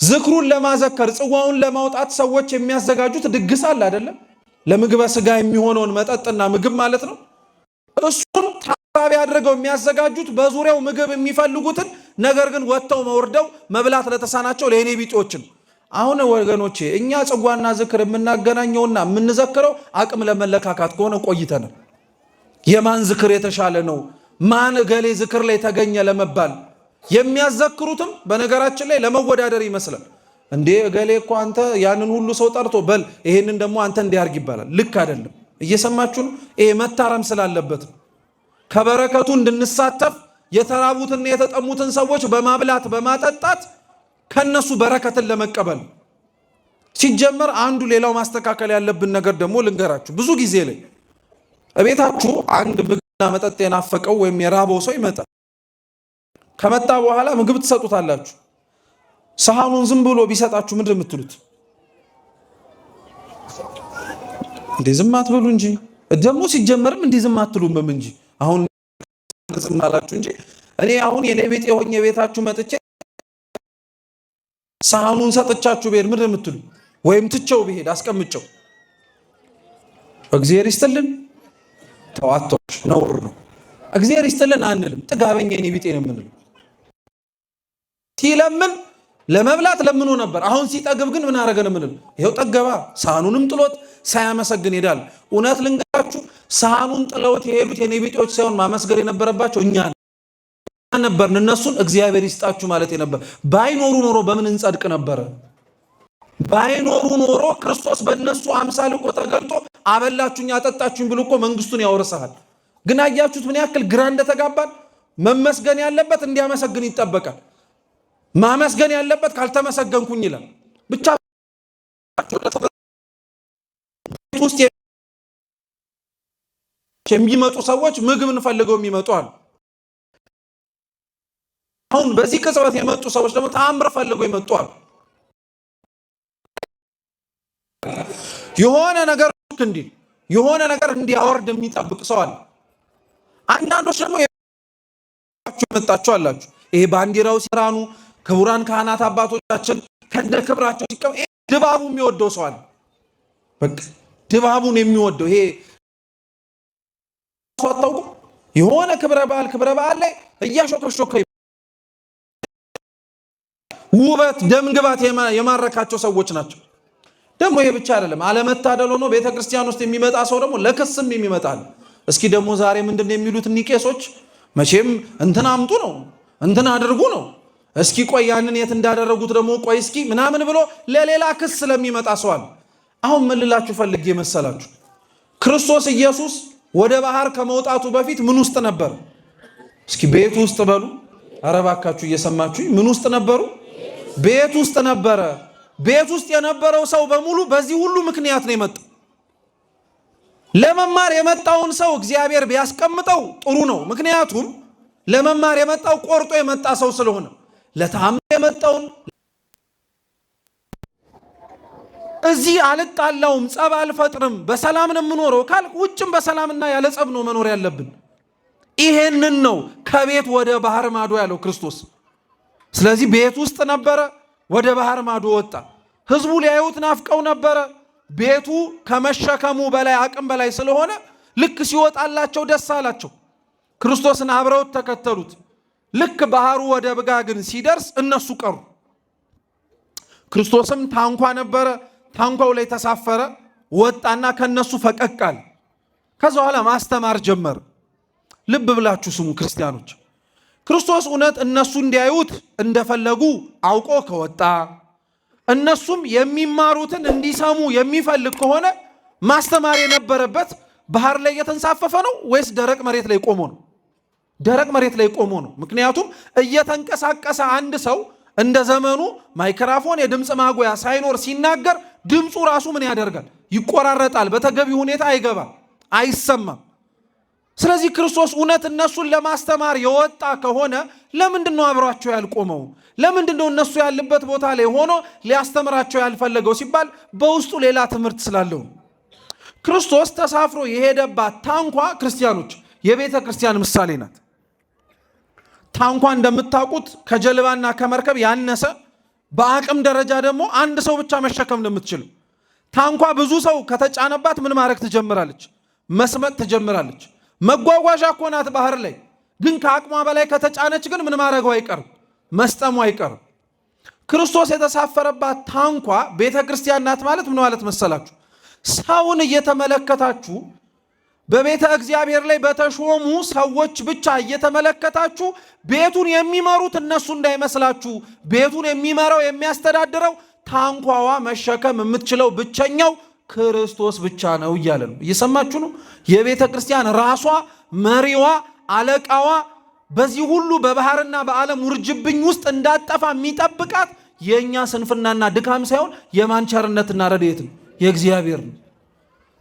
ዝክሩን ለማዘከር ጽዋውን ለማውጣት ሰዎች የሚያዘጋጁት ድግስ አለ አይደለም? ለምግበ ስጋ የሚሆነውን መጠጥና ምግብ ማለት ነው። እሱን ታሳቢ አድርገው የሚያዘጋጁት በዙሪያው ምግብ የሚፈልጉትን ነገር ግን ወጥተው መወርደው መብላት ለተሳናቸው ለኔ ቢጤዎችን። አሁን ወገኖቼ እኛ ጽዋና ዝክር የምናገናኘውና የምንዘክረው አቅም ለመለካካት ከሆነ ቆይተናል። የማን ዝክር የተሻለ ነው፣ ማን ገሌ ዝክር ላይ ተገኘ ለመባል የሚያዘክሩትም በነገራችን ላይ ለመወዳደር ይመስላል። እንዴ ገሌ እኮ አንተ ያንን ሁሉ ሰው ጠርቶ በል ይሄንን ደግሞ አንተ እንዲያርግ ይባላል። ልክ አይደለም። እየሰማችሁ ነው? ይሄ መታረም ስላለበት ከበረከቱ እንድንሳተፍ የተራቡትና የተጠሙትን ሰዎች በማብላት በማጠጣት ከነሱ በረከትን ለመቀበል ሲጀመር አንዱ ሌላው ማስተካከል ያለብን ነገር ደግሞ ልንገራችሁ። ብዙ ጊዜ ላይ እቤታችሁ አንድ ምግብና መጠጥ የናፈቀው ወይም የራበው ሰው ይመጣል። ከመጣ በኋላ ምግብ ትሰጡታላችሁ። ሰሃኑን ዝም ብሎ ቢሰጣችሁ ምንድን የምትሉት? እንዴ ዝም አትበሉ እንጂ ደግሞ ሲጀመርም እንዴ ዝም አትሉም እንጂ አሁን ዝም አላችሁ እንጂ እኔ አሁን የኔ ቤት የሆኜ ቤታችሁ መጥቼ ሰሃኑን ሰጥቻችሁ ብሄድ ምንድን የምትሉ? ወይም ትቼው ብሄድ አስቀምጨው እግዚአብሔር ይስጥልን ተዋቶች ነውር ነው። እግዚአብሔር ይስጥልን አንልም። ጥጋበኛ የኔ ቤት ነው የምንለው። ሲለምን ለመብላት ለምኖ ነበር። አሁን ሲጠግብ ግን ምን አረገ ነው የምንለው? ይሄው ጠገባ። ሰሃኑንም ጥሎት ሳያመሰግን ሄዳል። እውነት ልንገራችሁ ሰሃኑን ጥለውት የሄዱት የኔ ቤቶች ሳይሆን ማመስገን የነበረባቸው እኛ ነበርን። እነሱን እግዚአብሔር ይስጣችሁ ማለት ነበር። ባይኖሩ ኖሮ በምን እንጸድቅ ነበረ? ባይኖሩ ኖሮ ክርስቶስ በእነሱ አምሳል እኮ ተገልጦ አበላችሁኝ አጠጣችሁኝ ብሎ እኮ መንግስቱን ያወርሳል። ግን አያችሁት ምን ያክል ግራ እንደተጋባን። መመስገን ያለበት እንዲያመሰግን ይጠበቃል። ማመስገን ያለበት ካልተመሰገንኩኝ ይላል። ብቻ ውስጥ የሚመጡ ሰዎች ምግብን ፈልገው የሚመጡ አሉ። አሁን በዚህ ቅጽበት የመጡ ሰዎች ደግሞ ተአምር ፈልገው ይመጡ አሉ። የሆነ ነገር እንዲህ የሆነ ነገር እንዲያወርድ የሚጠብቅ ሰው አለ። አንዳንዶች ደግሞ የመጣችሁ አላችሁ። ይሄ ባንዲራው ሲራኑ ክቡራን ካህናት አባቶቻችን ከነ ክብራቸው ሲቀም ድባቡ የሚወደው ሰው አለ። በቃ ድባቡን የሚወደው ይሄ አታውቁ። የሆነ ክብረ በዓል ላይ እያሾከሾከ ውበት ደምግባት የማረካቸው ሰዎች ናቸው። ደግሞ ይሄ ብቻ አይደለም። አለመታደል ሆኖ ቤተክርስቲያን ውስጥ የሚመጣ ሰው ደግሞ ለክስም የሚመጣል። እስኪ ደግሞ ዛሬ ምንድነው የሚሉት እኒ ቄሶች? መቼም እንትን አምጡ ነው እንትን አድርጉ ነው። እስኪ ቆይ ያንን የት እንዳደረጉት ደግሞ ቆይ እስኪ ምናምን ብሎ ለሌላ ክስ ስለሚመጣ ሰዋል። አሁን ምን ልላችሁ ፈልጌ መሰላችሁ? ክርስቶስ ኢየሱስ ወደ ባህር ከመውጣቱ በፊት ምን ውስጥ ነበር? እስኪ ቤት ውስጥ በሉ። ኧረ እባካችሁ እየሰማችሁ ምን ውስጥ ነበሩ? ቤት ውስጥ ነበረ። ቤት ውስጥ የነበረው ሰው በሙሉ በዚህ ሁሉ ምክንያት ነው የመጣው። ለመማር የመጣውን ሰው እግዚአብሔር ቢያስቀምጠው ጥሩ ነው። ምክንያቱም ለመማር የመጣው ቆርጦ የመጣ ሰው ስለሆነ፣ ለታምር የመጣውን እዚህ አልጣላውም፣ ጸብ አልፈጥርም፣ በሰላም ነው የምኖረው ካል ውጭም በሰላምና ያለ ጸብ ነው መኖር ያለብን። ይሄንን ነው ከቤት ወደ ባህር ማዶ ያለው ክርስቶስ። ስለዚህ ቤት ውስጥ ነበረ፣ ወደ ባህር ማዶ ወጣ። ህዝቡ ሊያዩት ናፍቀው ነበረ። ቤቱ ከመሸከሙ በላይ አቅም በላይ ስለሆነ ልክ ሲወጣላቸው ደስ አላቸው። ክርስቶስን አብረውት ተከተሉት። ልክ ባህሩ ወደ ብጋ ግን ሲደርስ እነሱ ቀሩ። ክርስቶስም ታንኳ ነበረ፣ ታንኳው ላይ ተሳፈረ፣ ወጣና ከነሱ ፈቀቅ አለ። ከዛ በኋላ ማስተማር ጀመረ። ልብ ብላችሁ ስሙ ክርስቲያኖች። ክርስቶስ እውነት እነሱ እንዲያዩት እንደፈለጉ አውቆ ከወጣ እነሱም የሚማሩትን እንዲሰሙ የሚፈልግ ከሆነ ማስተማር የነበረበት ባህር ላይ እየተንሳፈፈ ነው ወይስ ደረቅ መሬት ላይ ቆሞ ነው? ደረቅ መሬት ላይ ቆሞ ነው። ምክንያቱም እየተንቀሳቀሰ አንድ ሰው እንደ ዘመኑ ማይክራፎን የድምፅ ማጉያ ሳይኖር ሲናገር ድምፁ ራሱ ምን ያደርጋል? ይቆራረጣል። በተገቢ ሁኔታ አይገባም፣ አይሰማም። ስለዚህ ክርስቶስ እውነት እነሱን ለማስተማር የወጣ ከሆነ ለምንድን ነው አብሯቸው ያልቆመው? ለምንድን ነው እነሱ ያሉበት ቦታ ላይ ሆኖ ሊያስተምራቸው ያልፈለገው ሲባል በውስጡ ሌላ ትምህርት ስላለው። ክርስቶስ ተሳፍሮ የሄደባት ታንኳ ክርስቲያኖች የቤተ ክርስቲያን ምሳሌ ናት። ታንኳ እንደምታውቁት ከጀልባና ከመርከብ ያነሰ በአቅም ደረጃ ደግሞ አንድ ሰው ብቻ መሸከም እንደምትችል ታንኳ ብዙ ሰው ከተጫነባት ምን ማድረግ ትጀምራለች? መስመጥ ትጀምራለች። መጓጓዣ እኮ ናት ባህር ላይ ግን ከአቅሟ በላይ ከተጫነች ግን ምን ማድረጉ አይቀርም? መስጠሙ አይቀርም። ክርስቶስ የተሳፈረባት ታንኳ ቤተ ክርስቲያን ናት ማለት ምን ማለት መሰላችሁ? ሰውን እየተመለከታችሁ በቤተ እግዚአብሔር ላይ በተሾሙ ሰዎች ብቻ እየተመለከታችሁ ቤቱን የሚመሩት እነሱ እንዳይመስላችሁ። ቤቱን የሚመራው የሚያስተዳድረው ታንኳዋ መሸከም የምትችለው ብቸኛው ክርስቶስ ብቻ ነው እያለ ነው። እየሰማችሁ ነው? የቤተ ክርስቲያን ራሷ መሪዋ፣ አለቃዋ በዚህ ሁሉ በባህርና በዓለም ውርጅብኝ ውስጥ እንዳጠፋ የሚጠብቃት የእኛ ስንፍናና ድካም ሳይሆን የማን ቸርነትና ረድኤት ነው? የእግዚአብሔር ነው።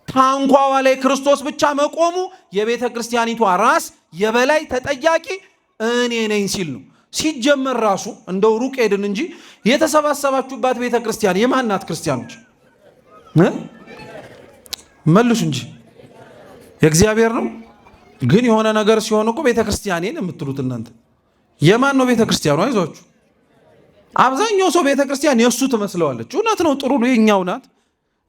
ታንኳዋ ላይ ክርስቶስ ብቻ መቆሙ የቤተ ክርስቲያኒቷ ራስ የበላይ ተጠያቂ እኔ ነኝ ሲል ነው። ሲጀመር ራሱ እንደው ሩቅ ሄድን እንጂ የተሰባሰባችሁባት ቤተ ክርስቲያን የማን ናት? ክርስቲያኖች መልሱ እንጂ የእግዚአብሔር ነው። ግን የሆነ ነገር ሲሆን እኮ ቤተ ክርስቲያኔን የምትሉት እናንተ የማን ነው? ቤተ ክርስቲያኑ አይዟችሁ። አብዛኛው ሰው ቤተ ክርስቲያን የእሱ ትመስለዋለች። እውነት ነው፣ ጥሩ ነው፣ የኛው ናት።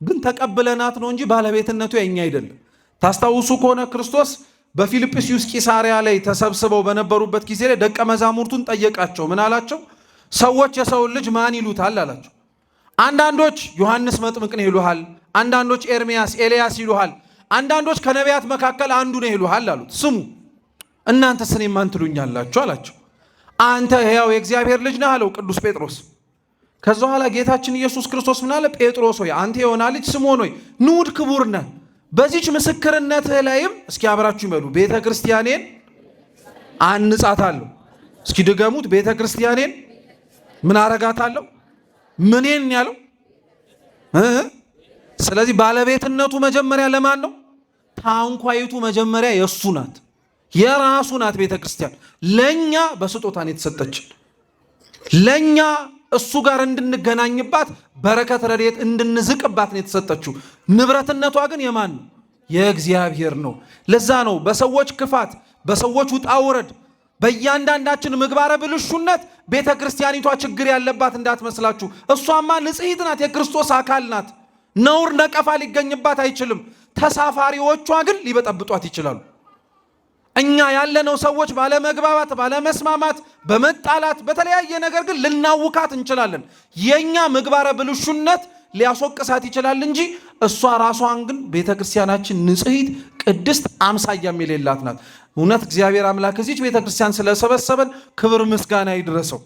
ግን ተቀብለናት ነው እንጂ ባለቤትነቱ የኛ አይደለም። ታስታውሱ ከሆነ ክርስቶስ በፊልጵስዩስ ቂሳሪያ ላይ ተሰብስበው በነበሩበት ጊዜ ላይ ደቀ መዛሙርቱን ጠየቃቸው። ምን አላቸው? ሰዎች የሰውን ልጅ ማን ይሉታል አላቸው። አንዳንዶች ዮሐንስ መጥምቅ ነው ይሉሃል፣ አንዳንዶች ኤርሚያስ ኤልያስ ይሉሃል፣ አንዳንዶች ከነቢያት መካከል አንዱ ነው ይሉሃል አሉት። ስሙ እናንተስ እኔን ማን ትሉኛላችሁ አላቸው። አንተ ሕያው የእግዚአብሔር ልጅ ነህ አለው ቅዱስ ጴጥሮስ። ከዛ በኋላ ጌታችን ኢየሱስ ክርስቶስ ምን አለ? ጴጥሮስ ሆይ አንተ የዮና ልጅ ስምዖን ሆይ ንዑድ ክቡር ነህ። በዚች ምስክርነትህ ላይም እስኪ አብራችሁ ይበሉ ቤተ ክርስቲያኔን አንጻታለሁ። እስኪ ድገሙት። ቤተ ክርስቲያኔን ምን አረጋታለሁ? ምኔን ያለው? ስለዚህ ባለቤትነቱ መጀመሪያ ለማን ነው? ታንኳይቱ መጀመሪያ የእሱ ናት፣ የራሱ ናት። ቤተ ክርስቲያን ለእኛ በስጦታን የተሰጠችን ለእኛ እሱ ጋር እንድንገናኝባት በረከት ረድኤት እንድንዝቅባት ነው የተሰጠችው። ንብረትነቷ ግን የማን ነው? የእግዚአብሔር ነው። ለዛ ነው በሰዎች ክፋት፣ በሰዎች ውጣ ውረድ፣ በእያንዳንዳችን ምግባረ ብልሹነት ቤተ ክርስቲያኒቷ ችግር ያለባት እንዳትመስላችሁ። እሷማ ንጽሕት ናት፣ የክርስቶስ አካል ናት። ነውር ነቀፋ ሊገኝባት አይችልም። ተሳፋሪዎቿ ግን ሊበጠብጧት ይችላሉ። እኛ ያለነው ሰዎች ባለመግባባት፣ ባለመስማማት፣ በመጣላት በተለያየ ነገር ግን ልናውካት እንችላለን። የኛ ምግባረ ብልሹነት ሊያስወቅሳት ይችላል እንጂ እሷ ራሷን ግን ቤተክርስቲያናችን ንጽሕት፣ ቅድስት፣ አምሳያም የሌላት ናት። እውነት እግዚአብሔር አምላክ እዚች ቤተክርስቲያን ስለሰበሰበን ክብር ምስጋና ይድረሰው።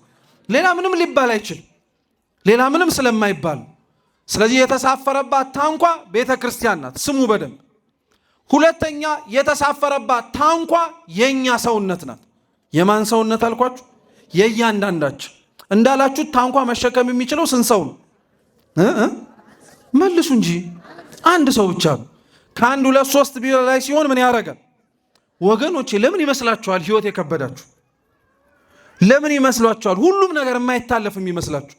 ሌላ ምንም ሊባል አይችልም። ሌላ ምንም ስለማይባል ስለዚህ የተሳፈረባት ታንኳ ቤተክርስቲያን ናት። ስሙ በደንብ። ሁለተኛ የተሳፈረባት ታንኳ የኛ ሰውነት ናት። የማን ሰውነት አልኳችሁ? የእያንዳንዳችን። እንዳላችሁት ታንኳ መሸከም የሚችለው ስንት ሰው ነው? መልሱ እንጂ አንድ ሰው ብቻ ነው። ከአንድ ሁለት ሶስት ላይ ሲሆን ምን ያደርጋል? ወገኖቼ ለምን ይመስላችኋል ህይወት የከበዳችሁ? ለምን ይመስላችኋል ሁሉም ነገር የማይታለፍ የሚመስላችሁ?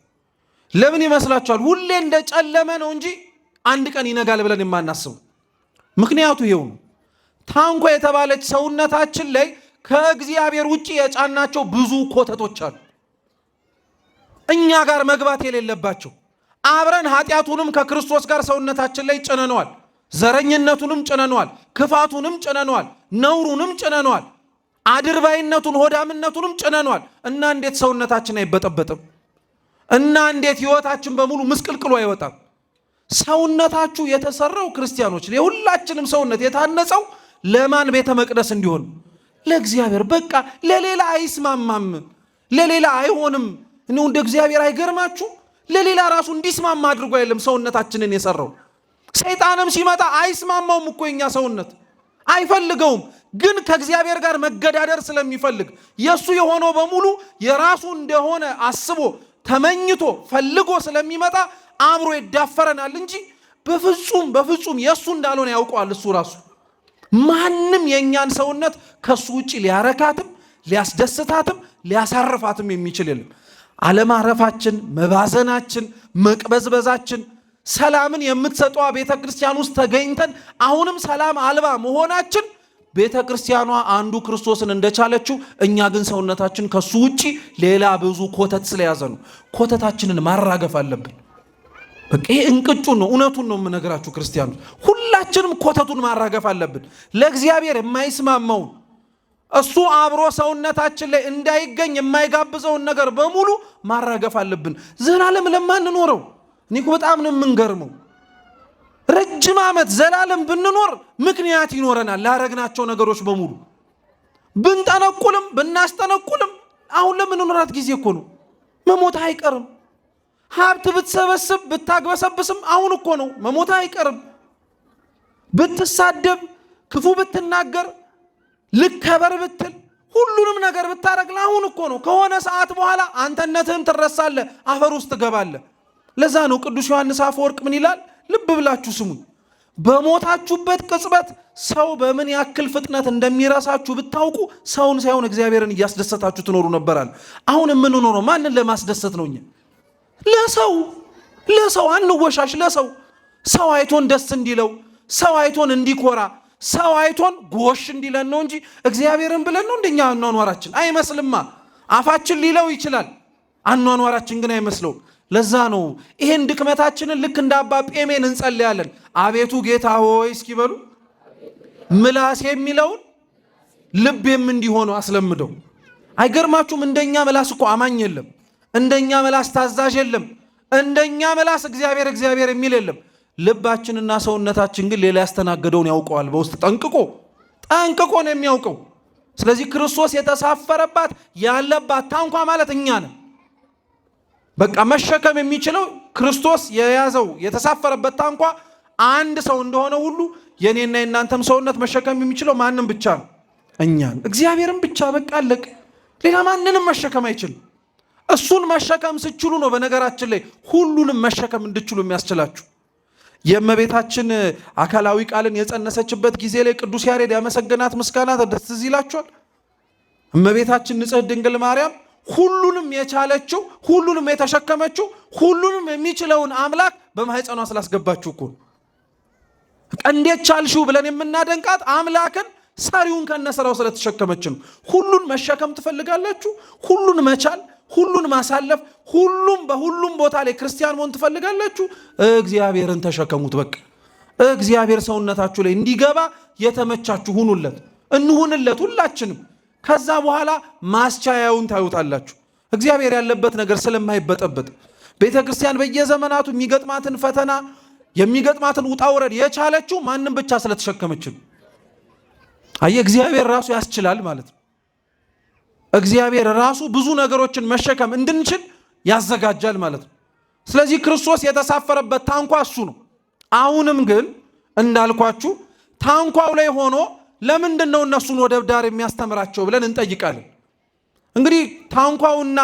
ለምን ይመስላችኋል ሁሌ እንደጨለመ ነው እንጂ አንድ ቀን ይነጋል ብለን የማናስበው? ምክንያቱ ይሄው ነው። ታንኳ የተባለች ሰውነታችን ላይ ከእግዚአብሔር ውጪ የጫናቸው ብዙ ኮተቶች አሉ፣ እኛ ጋር መግባት የሌለባቸው። አብረን ኃጢአቱንም ከክርስቶስ ጋር ሰውነታችን ላይ ጭነነዋል። ዘረኝነቱንም ጭነነዋል፣ ክፋቱንም ጭነነዋል፣ ነውሩንም ጭነነዋል፣ አድርባይነቱን ሆዳምነቱንም ጭነነዋል። እና እንዴት ሰውነታችን አይበጠበጥም? እና እንዴት ህይወታችን በሙሉ ምስቅልቅሉ አይወጣም? ሰውነታችሁ የተሰራው ክርስቲያኖች፣ የሁላችንም ሰውነት የታነጸው ለማን ቤተ መቅደስ እንዲሆን? ለእግዚአብሔር። በቃ ለሌላ አይስማማም፣ ለሌላ አይሆንም። እንደ እግዚአብሔር አይገርማችሁ? ለሌላ ራሱ እንዲስማማ አድርጎ አይደለም ሰውነታችንን የሰራው። ሰይጣንም ሲመጣ አይስማማውም እኮ የኛ ሰውነት አይፈልገውም። ግን ከእግዚአብሔር ጋር መገዳደር ስለሚፈልግ የሱ የሆነው በሙሉ የራሱ እንደሆነ አስቦ ተመኝቶ ፈልጎ ስለሚመጣ አብሮ ይዳፈረናል እንጂ በፍጹም የሱ እንዳልሆነ ያውቀዋል እሱ ራሱ። ማንም የኛን ሰውነት ከሱ ውጪ ሊያረካትም ሊያስደስታትም ሊያሳርፋትም የሚችል የለም። አለማረፋችን፣ መባዘናችን፣ መቅበዝበዛችን፣ ሰላምን የምትሰጠዋ ቤተክርስቲያን ውስጥ ተገኝተን አሁንም ሰላም አልባ መሆናችን ቤተክርስቲያኗ አንዱ ክርስቶስን እንደቻለችው እኛ ግን ሰውነታችን ከሱ ውጪ ሌላ ብዙ ኮተት ስለያዘ ነው። ኮተታችንን ማራገፍ አለብን። በቃ ይሄ እንቅጩን ነው፣ እውነቱን ነው የምነግራችሁ ክርስቲያኖች። ሁላችንም ኮተቱን ማራገፍ አለብን። ለእግዚአብሔር የማይስማማውን እሱ አብሮ ሰውነታችን ላይ እንዳይገኝ የማይጋብዘውን ነገር በሙሉ ማራገፍ አለብን። ዘላለም ለማንኖረው እኔ እኮ በጣም ነው የምንገርመው። ረጅም ዓመት ዘላለም ብንኖር ምክንያት ይኖረናል ላረግናቸው ነገሮች በሙሉ። ብንጠነቁልም ብናስጠነቁልም አሁን ለምንኖራት ጊዜ እኮ ነው፣ መሞት አይቀርም። ሀብት ብትሰበስብ ብታግበሰብስም አሁን እኮ ነው፣ መሞት አይቀርም። ብትሳደብ፣ ክፉ ብትናገር፣ ልከበር ብትል፣ ሁሉንም ነገር ብታረግ አሁን እኮ ነው። ከሆነ ሰዓት በኋላ አንተነትህን ትረሳለህ፣ አፈር ውስጥ ትገባለህ። ለዛ ነው ቅዱስ ዮሐንስ አፈወርቅ ምን ይላል? ልብ ብላችሁ ስሙኝ። በሞታችሁበት ቅጽበት ሰው በምን ያክል ፍጥነት እንደሚረሳችሁ ብታውቁ ሰውን ሳይሆን እግዚአብሔርን እያስደሰታችሁ ትኖሩ ነበራል። አሁን የምንኖረው ማንን ለማስደሰት ነው? እኛ ለሰው አንወሻሽ። ሰው አይቶን ደስ እንዲለው፣ ሰው አይቶን እንዲኮራ፣ ሰው አይቶን ጎሽ እንዲለን ነው እንጂ እግዚአብሔርን ብለን ነው እንደኛ አኗኗራችን አይመስልማ። አፋችን ሊለው ይችላል፣ አኗኗራችን ግን አይመስለውም። ለዛ ነው ይሄን ድክመታችንን ልክ እንደ አባ ጴሜን እንጸልያለን። አቤቱ ጌታ ሆይ እስኪ በሉ ምላስ የሚለውን ልቤም እንዲሆኑ አስለምደው። አይገርማችሁም? እንደኛ ምላስ እኮ አማኝ የለም፣ እንደኛ ምላስ ታዛዥ የለም፣ እንደኛ ምላስ እግዚአብሔር የሚል የለም። ልባችንና ሰውነታችን ግን ሌላ ያስተናገደውን ያውቀዋል። በውስጥ ጠንቅቆ ነው የሚያውቀው። ስለዚህ ክርስቶስ የተሳፈረባት ያለባት ታንኳ ማለት እኛ ነን። በቃ መሸከም የሚችለው ክርስቶስ የያዘው የተሳፈረበት ታንኳ አንድ ሰው እንደሆነ ሁሉ የኔና የናንተም ሰውነት መሸከም የሚችለው ማንም ብቻ ነው? እኛን፣ እግዚአብሔርን ብቻ። በቃ አለቅ። ሌላ ማንንም መሸከም አይችልም። እሱን መሸከም ስችሉ ነው በነገራችን ላይ ሁሉንም መሸከም እንድችሉ የሚያስችላችሁ። የእመቤታችን አካላዊ ቃልን የጸነሰችበት ጊዜ ላይ ቅዱስ ያሬድ ያመሰገናት ምስጋና ደስ ይላችኋል። እመቤታችን ንጽሕት ድንግል ማርያም ሁሉንም የቻለችው ሁሉንም የተሸከመችው ሁሉንም የሚችለውን አምላክ በማህፀኗ ስላስገባችሁ እኮ እንዴት ቻልሽው ብለን የምናደንቃት አምላክን ሰሪውን ከነሰራው ስለተሸከመች ነው። ሁሉን መሸከም ትፈልጋላችሁ? ሁሉን መቻል፣ ሁሉን ማሳለፍ፣ ሁሉም በሁሉም ቦታ ላይ ክርስቲያን መሆን ትፈልጋላችሁ? እግዚአብሔርን ተሸከሙት። በቃ እግዚአብሔር ሰውነታችሁ ላይ እንዲገባ የተመቻችሁ ሁኑለት። እንሁንለት ሁላችንም። ከዛ በኋላ ማስቻያውን ታዩታላችሁ። እግዚአብሔር ያለበት ነገር ስለማይበጠበጥ ቤተ ክርስቲያን በየዘመናቱ የሚገጥማትን ፈተና የሚገጥማትን ውጣ ውረድ የቻለችው ማንም ብቻ ስለተሸከመችው። አየ እግዚአብሔር ራሱ ያስችላል ማለት ነው። እግዚአብሔር ራሱ ብዙ ነገሮችን መሸከም እንድንችል ያዘጋጃል ማለት ነው። ስለዚህ ክርስቶስ የተሳፈረበት ታንኳ እሱ ነው። አሁንም ግን እንዳልኳችሁ ታንኳው ላይ ሆኖ ለምንድን ነው እነሱን ወደብ ዳር የሚያስተምራቸው ብለን እንጠይቃለን። እንግዲህ ታንኳውና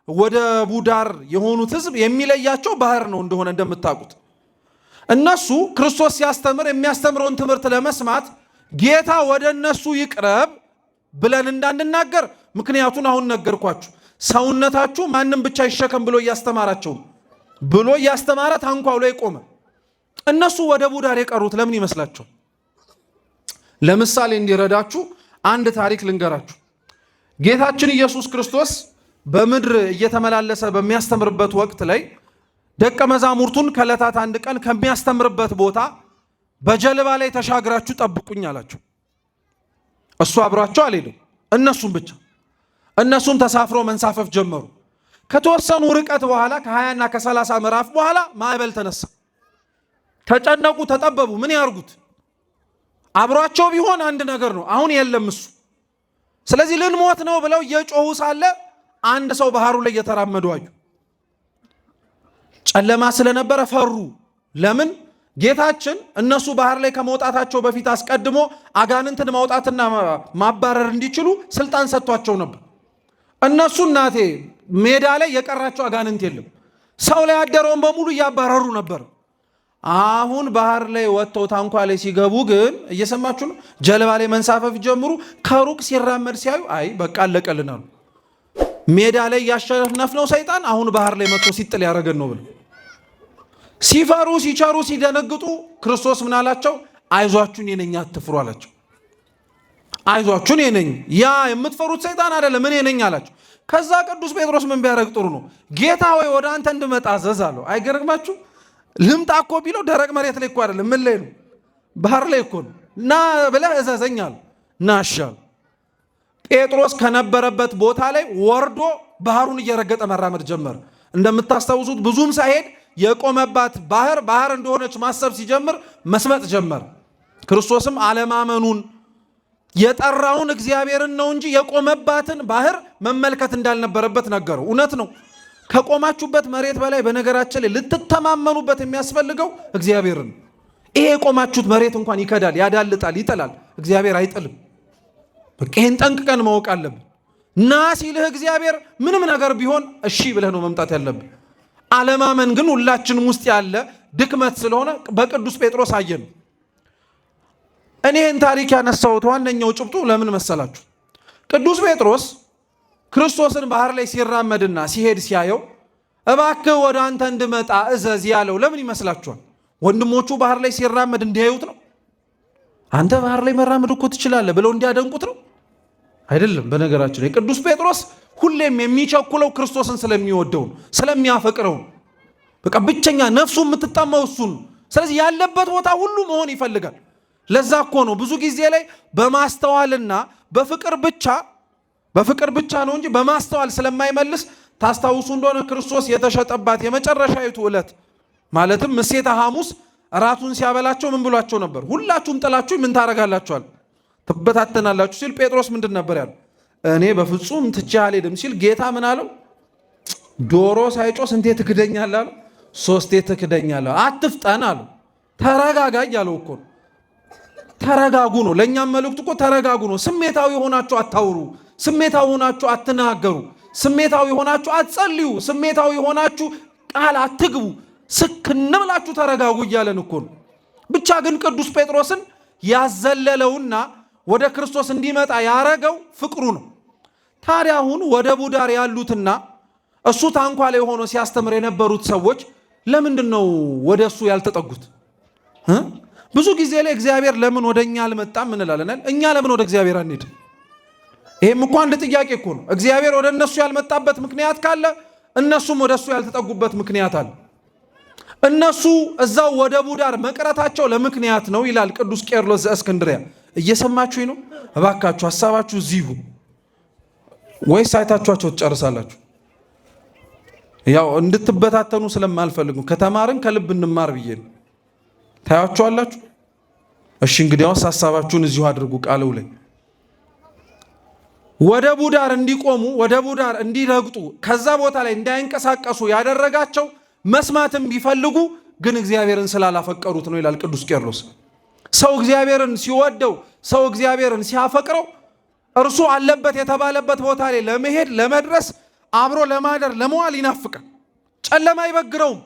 ወደቡ ዳር የሆኑት ሕዝብ የሚለያቸው ባህር ነው እንደሆነ እንደምታውቁት። እነሱ ክርስቶስ ሲያስተምር የሚያስተምረውን ትምህርት ለመስማት ጌታ ወደ እነሱ ይቅረብ ብለን እንዳንናገር ምክንያቱን አሁን ነገርኳችሁ። ሰውነታችሁ ማንም ብቻ ይሸከም ብሎ እያስተማረ ታንኳው ላይ ቆመ። እነሱ ወደቡ ዳር የቀሩት ለምን ይመስላችኋል? ለምሳሌ እንዲረዳችሁ አንድ ታሪክ ልንገራችሁ። ጌታችን ኢየሱስ ክርስቶስ በምድር እየተመላለሰ በሚያስተምርበት ወቅት ላይ ደቀ መዛሙርቱን ከዕለታት አንድ ቀን ከሚያስተምርበት ቦታ በጀልባ ላይ ተሻግራችሁ ጠብቁኝ አላቸው። እሱ አብሯቸው አልሄድም፣ እነሱም ብቻ። እነሱም ተሳፍሮ መንሳፈፍ ጀመሩ። ከተወሰኑ ርቀት በኋላ ከ20 እና ከ30 ምዕራፍ በኋላ ማዕበል ተነሳ። ተጨነቁ፣ ተጠበቡ። ምን ያርጉት? አብሯቸው ቢሆን አንድ ነገር ነው። አሁን የለም እሱ። ስለዚህ ልንሞት ነው ብለው እየጮሁ ሳለ አንድ ሰው ባህሩ ላይ እየተራመዱ አዩ። ጨለማ ስለነበረ ፈሩ። ለምን? ጌታችን እነሱ ባህር ላይ ከመውጣታቸው በፊት አስቀድሞ አጋንንትን ማውጣትና ማባረር እንዲችሉ ስልጣን ሰጥቷቸው ነበር። እነሱ እናቴ ሜዳ ላይ የቀራቸው አጋንንት የለም። ሰው ላይ ያደረውን በሙሉ እያባረሩ ነበር። አሁን ባህር ላይ ወጥተው ታንኳ ላይ ሲገቡ ግን እየሰማችሁ ነው። ጀልባ ላይ መንሳፈፍ ጀምሩ። ከሩቅ ሲራመድ ሲያዩ አይ በቃ አለቀልናሉ። ሜዳ ላይ ያሸነፍነው ሰይጣን አሁን ባህር ላይ መጥቶ ሲጥል ያደረገን ነው ብለው ሲፈሩ ሲቸሩ ሲደነግጡ ክርስቶስ ምን አላቸው? አይዟችሁን የነኝ አትፍሩ አላቸው። አይዟችሁን የነኝ ያ የምትፈሩት ሰይጣን አይደለም እኔ ነኝ አላቸው። ከዛ ቅዱስ ጴጥሮስ ምን ቢያደርግ ጥሩ ነው? ጌታ ሆይ ወደ አንተ እንድመጣ አዘዝ አለው። አይገርማችሁ? ልምጣ እኮ ቢለው ደረቅ መሬት ላይ እኮ አይደለም፣ ምን ላይ ነው? ባህር ላይ እኮ ነው። ና ብለህ እዘዘኝ አለው። ናሻል ጴጥሮስ ከነበረበት ቦታ ላይ ወርዶ ባህሩን እየረገጠ መራመድ ጀመረ። እንደምታስታውሱት ብዙም ሳይሄድ የቆመባት ባህር እንደሆነች ማሰብ ሲጀምር መስመጥ ጀመረ። ክርስቶስም አለማመኑን የጠራውን እግዚአብሔርን ነው እንጂ የቆመባትን ባህር መመልከት እንዳልነበረበት ነገረው። እውነት ነው። ከቆማችሁበት መሬት በላይ በነገራችን ላይ ልትተማመኑበት የሚያስፈልገው እግዚአብሔርን። ይሄ የቆማችሁት መሬት እንኳን ይከዳል፣ ያዳልጣል፣ ይጥላል። እግዚአብሔር አይጥልም። በቃ ይህን ጠንቅቀን ማወቅ አለብን። ና ሲልህ እግዚአብሔር ምንም ነገር ቢሆን እሺ ብለህ ነው መምጣት ያለብን። አለማመን ግን ሁላችንም ውስጥ ያለ ድክመት ስለሆነ በቅዱስ ጴጥሮስ አየን። እኔን ታሪክ ያነሳሁት ዋነኛው ጭብጡ ለምን መሰላችሁ? ቅዱስ ጴጥሮስ ክርስቶስን ባህር ላይ ሲራመድና ሲሄድ ሲያየው እባክህ ወደ አንተ እንድመጣ እዘዝ ያለው ለምን ይመስላችኋል? ወንድሞቹ ባህር ላይ ሲራመድ እንዲያዩት ነው? አንተ ባህር ላይ መራመድ እኮ ትችላለህ ብለው እንዲያደንቁት ነው? አይደለም። በነገራችን ላይ ቅዱስ ጴጥሮስ ሁሌም የሚቸኩለው ክርስቶስን ስለሚወደው ነው፣ ስለሚያፈቅረው ነው። በቃ ብቸኛ ነፍሱ የምትጠማው እሱን። ስለዚህ ያለበት ቦታ ሁሉ መሆን ይፈልጋል። ለዛ እኮ ነው ብዙ ጊዜ ላይ በማስተዋልና በፍቅር ብቻ ነው እንጂ በማስተዋል ስለማይመልስ። ታስታውሱ እንደሆነ ክርስቶስ የተሸጠባት የመጨረሻይቱ ዕለት ማለትም ምሴተ ሐሙስ እራቱን ሲያበላቸው ምን ብሏቸው ነበር? ሁላችሁም ጥላችሁ ምን ታረጋላችኋል? ትበታተናላችሁ ሲል ጴጥሮስ ምንድን ነበር ያለው? እኔ በፍጹም ትቼ አልሄድም ሲል ጌታ ምን አለው? ዶሮ ሳይጮህ ስንቴ ትክደኛለህ አለው? 3 ትክደኛለህ። አትፍጠን አለው። ተረጋጋ ያለው እኮ ተረጋጉ ነው። ለእኛም መልእክቱ እኮ ተረጋጉ ነው። ስሜታዊ ሆናችሁ አታውሩ፣ ስሜታዊ ሆናችሁ አትናገሩ፣ ስሜታዊ ሆናችሁ አትጸልዩ፣ ስሜታዊ ሆናችሁ ቃል አትግቡ፣ ስክን ብላችሁ ተረጋጉ እያለን እኮ ነው። ብቻ ግን ቅዱስ ጴጥሮስን ያዘለለውና ወደ ክርስቶስ እንዲመጣ ያረገው ፍቅሩ ነው። ታዲያ አሁን ወደቡ ዳር ያሉትና እሱ ታንኳ ላይ ሆኖ ሲያስተምር የነበሩት ሰዎች ለምንድን ነው ወደ እሱ ያልተጠጉት? ብዙ ጊዜ ላይ እግዚአብሔር ለምን ወደ እኛ አልመጣም እንላለን። እኛ ለምን ወደ እግዚአብሔር አንሄድ? ይሄም እኮ አንድ ጥያቄ እኮ ነው። እግዚአብሔር ወደ እነሱ ያልመጣበት ምክንያት ካለ እነሱም ወደ እሱ ያልተጠጉበት ምክንያት አለ። እነሱ እዛው ወደቡ ዳር መቅረታቸው ለምክንያት ነው ይላል ቅዱስ ቄርሎስ ዘእስክንድርያ። እየሰማችሁኝ ነው? እባካችሁ ሐሳባችሁ እዚሁ ወይስ አይታችኋቸው ትጨርሳላችሁ? ያው እንድትበታተኑ ስለማልፈልግ ከተማርን ከልብ እንማር ብዬ ነው። ታያችኋላችሁ? እሺ እንግዲያውስ ሐሳባችሁን እዚሁ አድርጉ። ቃለው ላይ ወደቡ ዳር እንዲቆሙ ወደቡ ዳር እንዲረግጡ ከዛ ቦታ ላይ እንዳይንቀሳቀሱ ያደረጋቸው መስማትም ቢፈልጉ ግን እግዚአብሔርን ስላላፈቀሩት ነው ይላል ቅዱስ ቄርሎስ። ሰው እግዚአብሔርን ሲወደው ሰው እግዚአብሔርን ሲያፈቅረው እርሱ አለበት የተባለበት ቦታ ላይ ለመሄድ ለመድረስ አብሮ ለማደር ለመዋል ይናፍቃል። ጨለማ አይበግረውም።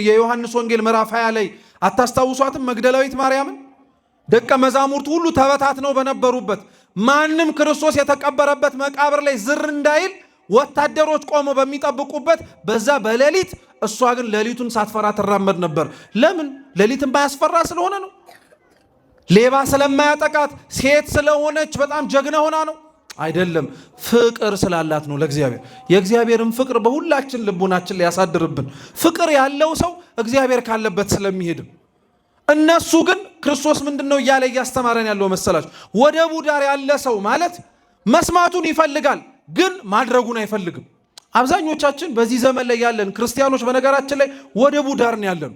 የዮሐንስ ወንጌል ምዕራፍ 20 ላይ አታስታውሷትም? መግደላዊት ማርያምን ደቀ መዛሙርቱ ሁሉ ተበታትነው በነበሩበት ማንም ክርስቶስ የተቀበረበት መቃብር ላይ ዝር እንዳይል ወታደሮች ቆመው በሚጠብቁበት በዛ በሌሊት እሷ ግን ሌሊቱን ሳትፈራ ትራመድ ነበር። ለምን? ሌሊትን ባያስፈራ ስለሆነ ነው። ሌባ ስለማያጠቃት፣ ሴት ስለሆነች በጣም ጀግና ሆና ነው አይደለም። ፍቅር ስላላት ነው ለእግዚአብሔር። የእግዚአብሔርን ፍቅር በሁላችን ልቡናችን ሊያሳድርብን። ፍቅር ያለው ሰው እግዚአብሔር ካለበት ስለሚሄድም እነሱ ግን ክርስቶስ ምንድነው እያለ እያስተማረን ያለው መሰላችሁ? ወደቡ ዳር ያለ ሰው ማለት መስማቱን ይፈልጋል ግን ማድረጉን አይፈልግም። አብዛኞቻችን በዚህ ዘመን ላይ ያለን ክርስቲያኖች በነገራችን ላይ ወደቡ ዳር ነው ያለን።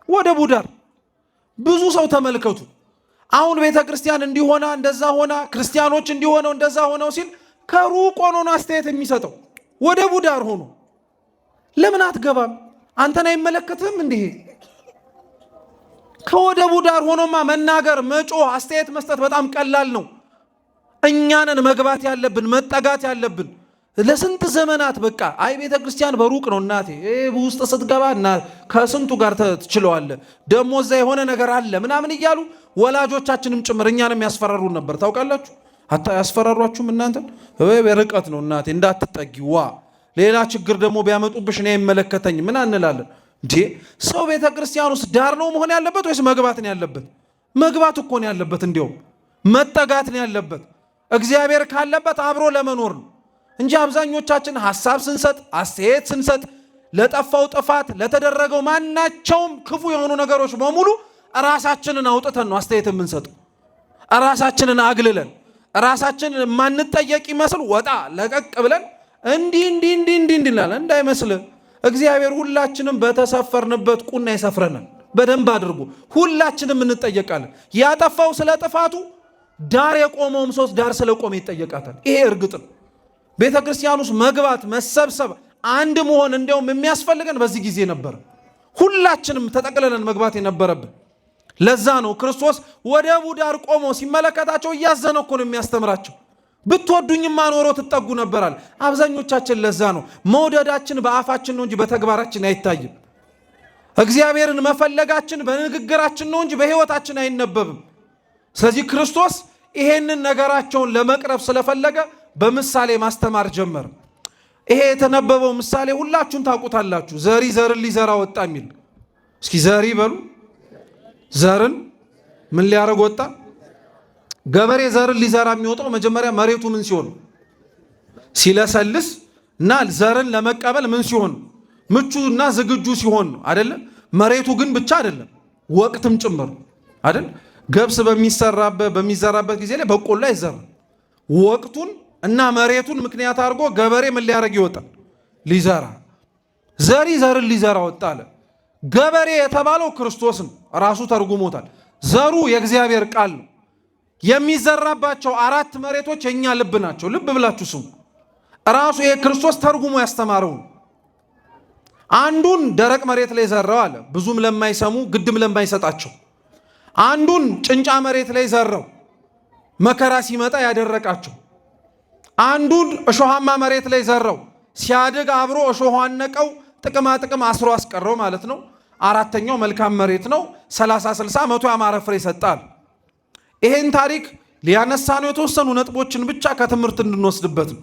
ወደቡ ዳር ብዙ ሰው ተመልከቱ። አሁን ቤተ ክርስቲያን እንዲሆና እንደዛ ሆና ክርስቲያኖች እንዲሆነው እንደዛ ሆነው ሲል ከሩቅ ሆኖ ነው አስተያየት የሚሰጠው። ወደቡ ዳር ሆኖ ለምን አትገባም? አንተን አይመለከትም እንዴ? ከወደቡ ዳር ሆኖማ መናገር፣ መጮህ፣ አስተያየት መስጠት በጣም ቀላል ነው። እኛንን መግባት ያለብን መጠጋት ያለብን። ለስንት ዘመናት በቃ አይ ቤተ ክርስቲያን በሩቅ ነው እናቴ ውስጥ ስትገባ እና ከስንቱ ጋር ትችለዋለህ ደሞ እዛ የሆነ ነገር አለ ምናምን እያሉ ወላጆቻችንም ጭምር እኛንም ያስፈራሩን ነበር። ታውቃላችሁ? አታ ያስፈራሯችሁም እናንተን በርቀት ነው እናቴ እንዳትጠጊ ዋ ሌላ ችግር ደግሞ ቢያመጡብሽ እኔ አይመለከተኝም ምን እንላለን እንዴ? ሰው ቤተ ክርስቲያን ውስጥ ዳር ነው መሆን ያለበት ወይስ መግባት ነው ያለበት? መግባት እኮ ነው ያለበት። እንዲያውም መጠጋት ነው ያለበት። እግዚአብሔር ካለበት አብሮ ለመኖር ነው እንጂ አብዛኞቻችን ሐሳብ ስንሰጥ አስተያየት ስንሰጥ ለጠፋው ጥፋት ለተደረገው ማናቸውም ክፉ የሆኑ ነገሮች በሙሉ ራሳችንን አውጥተን ነው አስተያየት የምንሰጠው። ራሳችንን አግልለን ራሳችንን ማንጠየቅ ይመስል ወጣ ለቀቅ ብለን እንዲህ እንላለን። እንዳይመስል እግዚአብሔር ሁላችንም በተሰፈርንበት ቁና ይሰፍረናል። በደንብ አድርጎ ሁላችንም እንጠየቃለን። ያጠፋው ስለ ጥፋቱ ዳር የቆመውም ሰው ዳር ስለቆመ ይጠየቃታል። ይሄ እርግጥ ነው። ቤተ ክርስቲያን ውስጥ መግባት መሰብሰብ አንድ መሆን እንዲያውም የሚያስፈልገን በዚህ ጊዜ ነበር። ሁላችንም ተጠቅልለን መግባት የነበረብን። ለዛ ነው ክርስቶስ ወደቡ ዳር ቆሞ ሲመለከታቸው እያዘነ እኮ ነው የሚያስተምራቸው። ብትወዱኝማ ኖሮ ትጠጉ ነበራል። አብዛኞቻችን ለዛ ነው መውደዳችን በአፋችን ነው እንጂ በተግባራችን አይታይም። እግዚአብሔርን መፈለጋችን በንግግራችን ነው እንጂ በሕይወታችን አይነበብም። ስለዚህ ክርስቶስ ይሄንን ነገራቸውን ለመቅረብ ስለፈለገ በምሳሌ ማስተማር ጀመረ። ይሄ የተነበበው ምሳሌ ሁላችሁም ታውቁታላችሁ። ዘሪ ዘርን ሊዘራ ወጣ የሚል እስኪ ዘሪ በሉ። ዘርን ምን ሊያደርግ ወጣ? ገበሬ ዘርን ሊዘራ የሚወጣው መጀመሪያ መሬቱ ምን ሲሆን ሲለሰልስ እና ዘርን ለመቀበል ምን ሲሆን ምቹና ዝግጁ ሲሆን ነው አይደለ? መሬቱ ግን ብቻ አይደለም ወቅትም ጭምር አይደል? ገብስ በሚዘራበት ጊዜ ላይ በቆሎ አይዘራም። ወቅቱን እና መሬቱን ምክንያት አድርጎ ገበሬ ምን ሊያደርግ ይወጣል? ሊዘራ። ዘሪ ዘርን ሊዘራ ወጣ አለ። ገበሬ የተባለው ክርስቶስን ራሱ ተርጉሞታል። ዘሩ የእግዚአብሔር ቃል ነው። የሚዘራባቸው 4 መሬቶች የኛ ልብ ናቸው። ልብ ብላችሁ ስሙ። ራሱ ይሄ ክርስቶስ ተርጉሞ ያስተማረው። አንዱን ደረቅ መሬት ላይ ዘራው አለ፣ ብዙም ለማይሰሙ ግድም ለማይሰጣቸው። አንዱን ጭንጫ መሬት ላይ ዘራው፣ መከራ ሲመጣ ያደረቃቸው። አንዱን እሾሃማ መሬት ላይ ዘራው፣ ሲያድግ አብሮ እሾህ አነቀው፣ ጥቅማ ጥቅም አስሮ አስቀረው ማለት ነው። አራተኛው መልካም መሬት ነው፣ 30 60 100 ያማረ ፍሬ ይሰጣል። ይሄን ታሪክ ሊያነሳ ነው የተወሰኑ ነጥቦችን ብቻ ከትምህርት እንድንወስድበት ነው።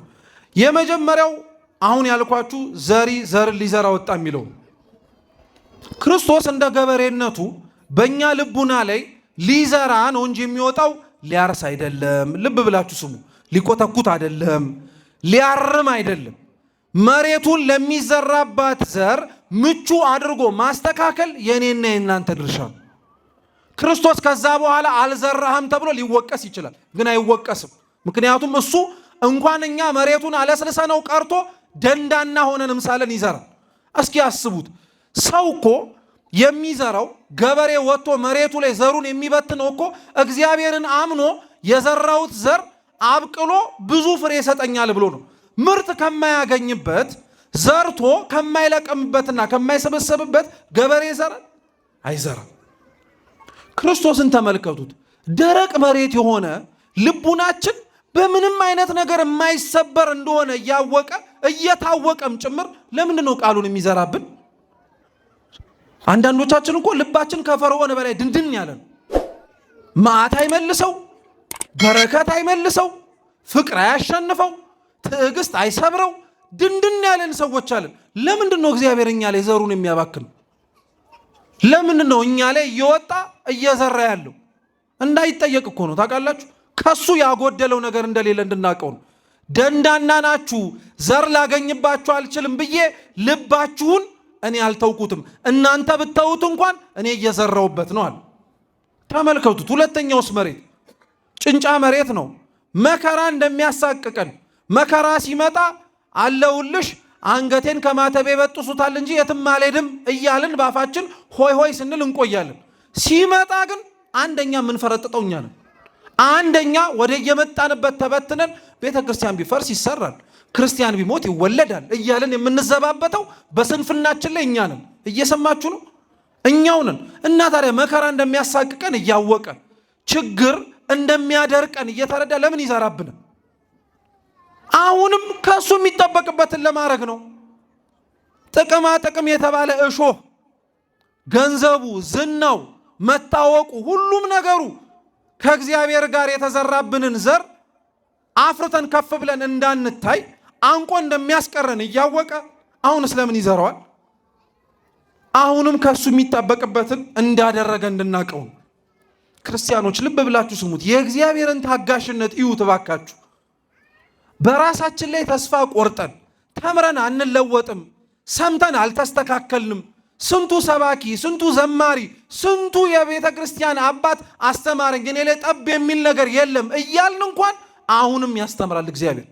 የመጀመሪያው አሁን ያልኳችሁ ዘሪ ዘርን ሊዘራ ወጣ የሚለው ክርስቶስ እንደ ገበሬነቱ በእኛ ልቡና ላይ ሊዘራ ነው እንጂ የሚወጣው ሊያርስ አይደለም። ልብ ብላችሁ ስሙ። ሊቆተኩት አይደለም፣ ሊያርም አይደለም። መሬቱን ለሚዘራባት ዘር ምቹ አድርጎ ማስተካከል የኔና የናንተ ድርሻ ነው። ክርስቶስ ከዛ በኋላ አልዘራህም ተብሎ ሊወቀስ ይችላል፣ ግን አይወቀስም። ምክንያቱም እሱ እንኳን እኛ መሬቱን አለስልሰነው ቀርቶ ደንዳና ሆነንም ሳለን ይዘራል። እስኪ አስቡት፣ ሰው እኮ የሚዘራው ገበሬ ወጥቶ መሬቱ ላይ ዘሩን የሚበትነው እኮ እግዚአብሔርን አምኖ የዘራውት ዘር አብቅሎ ብዙ ፍሬ ይሰጠኛል ብሎ ነው። ምርት ከማያገኝበት ዘርቶ ከማይለቀምበትና ከማይሰበሰብበት ገበሬ ይዘራል? አይዘራም። ክርስቶስን ተመልከቱት። ደረቅ መሬት የሆነ ልቡናችን በምንም አይነት ነገር የማይሰበር እንደሆነ እያወቀ እየታወቀም ጭምር ለምንድን ነው ቃሉን የሚዘራብን? አንዳንዶቻችን እኮ ልባችን ከፈርዖን በላይ ድንድን ያለ ነው። መዓት አይመልሰው፣ በረከት አይመልሰው፣ ፍቅር አያሸንፈው፣ ትዕግስት አይሰብረው፣ ድንድን ያለን ሰዎች አለን። ለምንድን ነው እግዚአብሔር እኛ ላይ ዘሩን የሚያባክነው? ለምንድን ነው እኛ ላይ እየወጣ እየዘራ ያለው? እንዳይጠየቅ እኮ ነው። ታውቃላችሁ፣ ከሱ ያጎደለው ነገር እንደሌለ እንድናቀው ነው። ደንዳና ናችሁ፣ ዘር ላገኝባችሁ አልችልም ብዬ ልባችሁን እኔ አልተውኩትም፣ እናንተ ብተውት እንኳን እኔ እየዘራውበት ነው አለ። ተመልከቱት። ሁለተኛውስ መሬት ጭንጫ መሬት ነው። መከራ እንደሚያሳቅቀን መከራ ሲመጣ አለውልሽ አንገቴን ከማተቤ በጥሱታል እንጂ የትም አልሄድም እያልን ባፋችን ሆይ ሆይ ስንል እንቆያለን። ሲመጣ ግን አንደኛ የምንፈረጥጠው እኛ ነን። አንደኛ ወደ የመጣንበት ተበትነን ቤተ ክርስቲያን ቢፈርስ ይሰራል፣ ክርስቲያን ቢሞት ይወለዳል እያልን የምንዘባበተው በስንፍናችን ላይ እኛ ነን። እየሰማችሁ ነው? እኛው ነን። እና ታዲያ መከራ እንደሚያሳቅቀን እያወቀ ችግር እንደሚያደርቀን እየተረዳ ለምን ይዘራብናል? አሁንም ከሱ የሚጠበቅበትን ለማድረግ ነው። ጥቅማ ጥቅም የተባለ እሾህ፣ ገንዘቡ፣ ዝናው፣ መታወቁ፣ ሁሉም ነገሩ ከእግዚአብሔር ጋር የተዘራብንን ዘር አፍርተን ከፍ ብለን እንዳንታይ አንቆ እንደሚያስቀረን እያወቀ አሁንስ ለምን ይዘራዋል? አሁንም ከሱ የሚጠበቅበትን እንዳደረገ እንድናቀው። ክርስቲያኖች ልብ ብላችሁ ስሙት። የእግዚአብሔርን ታጋሽነት እዩት እባካችሁ። በራሳችን ላይ ተስፋ ቆርጠን ተምረን አንለወጥም፣ ሰምተን አልተስተካከልንም፣ ስንቱ ሰባኪ፣ ስንቱ ዘማሪ፣ ስንቱ የቤተ ክርስቲያን አባት አስተማረኝ እኔ ላይ ጠብ የሚል ነገር የለም እያልን እንኳን አሁንም ያስተምራል እግዚአብሔር።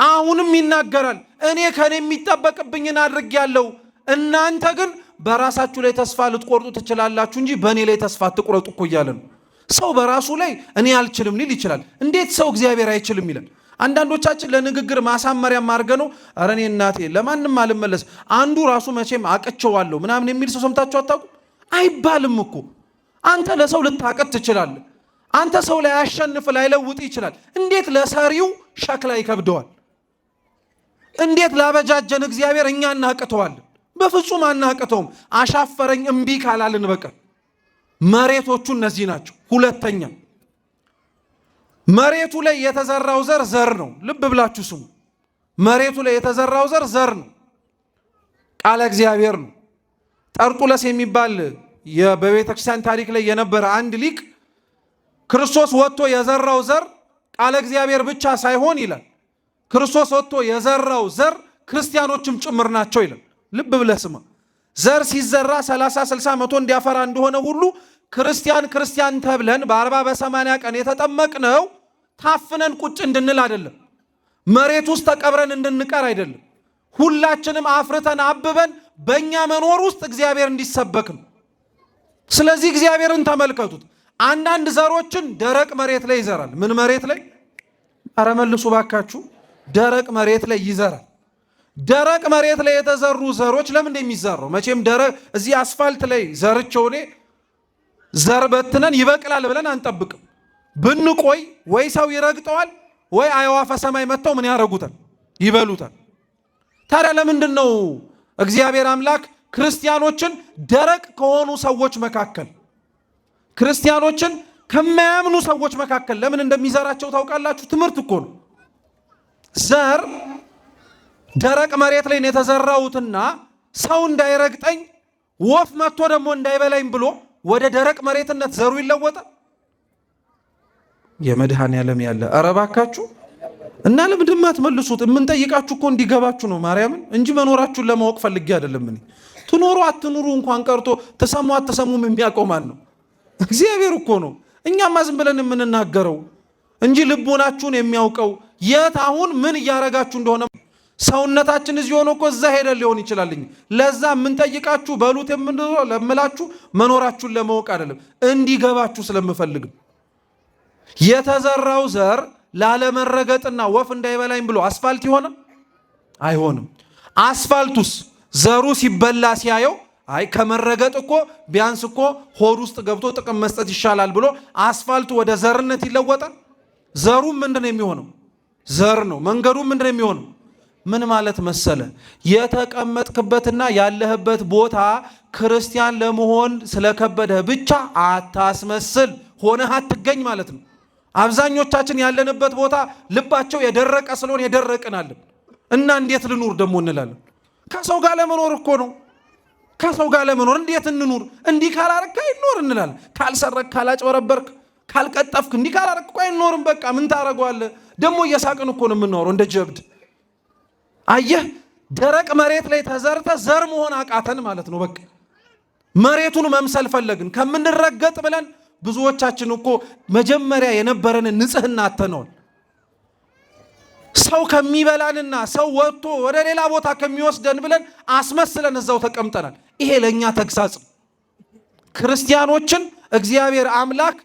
አሁንም ይናገራል። እኔ ከኔ የሚጠበቅብኝን አድርጌያለሁ፣ እናንተ ግን በራሳችሁ ላይ ተስፋ ልትቆርጡ ትችላላችሁ እንጂ በእኔ ላይ ተስፋ አትቁረጡ እኮ እያለ ነው። ሰው በራሱ ላይ እኔ አልችልም ሊል ይችላል። እንዴት ሰው እግዚአብሔር አይችልም ይላል? አንዳንዶቻችን ለንግግር ማሳመሪያ ማርገ ነው። ኧረ እኔ እናቴ ለማንም አልመለስ፣ አንዱ ራሱ መቼም አቅቸዋለሁ ምናምን የሚል ሰው ሰምታችሁ አታውቁም? አይባልም እኮ። አንተ ለሰው ልታቀት ትችላለህ። አንተ ሰው ላይ ያሸንፍ ላይለውጥ ይችላል። እንዴት ለሰሪው ሸክላ ይከብደዋል? እንዴት ላበጃጀን እግዚአብሔር እኛ እናቅተዋለን? በፍጹም አናቅተውም። አሻፈረኝ እምቢ ካላልን በቀር። መሬቶቹ እነዚህ ናቸው። ሁለተኛ መሬቱ ላይ የተዘራው ዘር ነው። ልብ ብላችሁ ስሙ። መሬቱ ላይ የተዘራው ዘር ነው። ቃለ እግዚአብሔር ነው። ጠርጡለስ የሚባል በቤተ ክርስቲያን ታሪክ ላይ የነበረ አንድ ሊቅ ክርስቶስ ወጥቶ የዘራው ዘር ቃለ እግዚአብሔር ብቻ ሳይሆን ይላል፣ ክርስቶስ ወጥቶ የዘራው ዘር ክርስቲያኖችም ጭምር ናቸው ይላል። ልብ ብለህ ስማ። ዘር ሲዘራ 30 60 100 እንዲያፈራ እንደሆነ ሁሉ ክርስቲያን ተብለን በ40 በ80 ቀን የተጠመቅነው ታፍነን ቁጭ እንድንል አይደለም። መሬት ውስጥ ተቀብረን እንድንቀር አይደለም። ሁላችንም አፍርተን አብበን በእኛ መኖር ውስጥ እግዚአብሔር እንዲሰበክ ነው። ስለዚህ እግዚአብሔርን ተመልከቱት። አንዳንድ ዘሮችን ደረቅ መሬት ላይ ይዘራል። ምን መሬት ላይ? ኧረ መልሱ ባካችሁ። ደረቅ መሬት ላይ ይዘራል። ደረቅ መሬት ላይ የተዘሩ ዘሮች ለምን እንደሚዘራው መቼም እዚህ አስፋልት ላይ ዘርቸው እኔ ዘር በትነን ይበቅላል ብለን አንጠብቅም። ብንቆይ ወይ ሰው ይረግጠዋል ወይ አዕዋፈ ሰማይ መጥተው ምን ያረጉታል? ይበሉታል። ታዲያ ለምንድን ነው እግዚአብሔር አምላክ ክርስቲያኖችን ደረቅ ከሆኑ ሰዎች መካከል ክርስቲያኖችን ከማያምኑ ሰዎች መካከል ለምን እንደሚዘራቸው ታውቃላችሁ? ትምህርት እኮ ነው። ዘር ደረቅ መሬት ላይ የተዘራውትና ሰው እንዳይረግጠኝ ወፍ መጥቶ ደግሞ እንዳይበላኝ ብሎ ወደ ደረቅ መሬትነት ዘሩ ይለወጣል። የመድኃኔዓለም ያለ ኧረ እባካችሁ እና ለምንድን አትመልሱት? የምንጠይቃችሁ እኮ እንዲገባችሁ ነው ማርያምን እንጂ መኖራችሁን ለማወቅ ፈልጌ አይደለም። እኔ ትኖሩ አትኑሩ እንኳን ቀርቶ ተሰሙ አትሰሙም የሚያውቀው ማን ነው? እግዚአብሔር እኮ ነው። እኛማ ዝም ብለን የምንናገረው እንጂ ልቦናችሁን የሚያውቀው የት አሁን ምን እያረጋችሁ እንደሆነ ሰውነታችን እዚህ ሆኖ እኮ እዛ ሄደ ሊሆን ይችላልኝ። ለዛ የምንጠይቃችሁ በሉት የምንለው ለምላችሁ መኖራችሁን ለማወቅ አይደለም፣ እንዲገባችሁ ስለምፈልግ። የተዘራው ዘር ላለመረገጥና ወፍ እንዳይበላኝ ብሎ አስፋልት ይሆናል? አይሆንም። አስፋልቱስ ዘሩ ሲበላ ሲያየው አይ ከመረገጥ እኮ ቢያንስ እኮ ሆድ ውስጥ ገብቶ ጥቅም መስጠት ይሻላል ብሎ አስፋልቱ ወደ ዘርነት ይለወጣል። ዘሩም ምንድነው የሚሆነው? ዘር ነው። መንገዱም ምንድነው የሚሆነው? ምን ማለት መሰለ? የተቀመጥክበትና ያለህበት ቦታ ክርስቲያን ለመሆን ስለከበደህ ብቻ አታስመስል፣ ሆነህ አትገኝ ማለት ነው። አብዛኞቻችን ያለንበት ቦታ ልባቸው የደረቀ ስለሆነ የደረቅናለን እና እንዴት ልኑር ደግሞ እንላለን። ከሰው ጋር ለመኖር እኮ ነው። ከሰው ጋር ለመኖር እንዴት እንኑር? እንዲህ ካላረክ አይኖር እንላለን። ካልሰረክ፣ ካላጭበረበርክ፣ ካልቀጠፍክ እንዲህ ካላረክ እኮ አይኖርም። በቃ ምን ታረጋለህ? ደግሞ እየሳቅን እኮ ነው የምንኖረው እንደ ጀብድ። አየህ፣ ደረቅ መሬት ላይ ተዘርተ ዘር መሆን አቃተን ማለት ነው። በቃ መሬቱን መምሰል ፈለግን ከምንረገጥ ብለን ብዙዎቻችን እኮ መጀመሪያ የነበረንን ንጽህና አተነዋል። ሰው ከሚበላንና ሰው ወጥቶ ወደ ሌላ ቦታ ከሚወስደን ብለን አስመስለን እዛው ተቀምጠናል። ይሄ ለእኛ ተግሳጽ ነው። ክርስቲያኖችን እግዚአብሔር አምላክ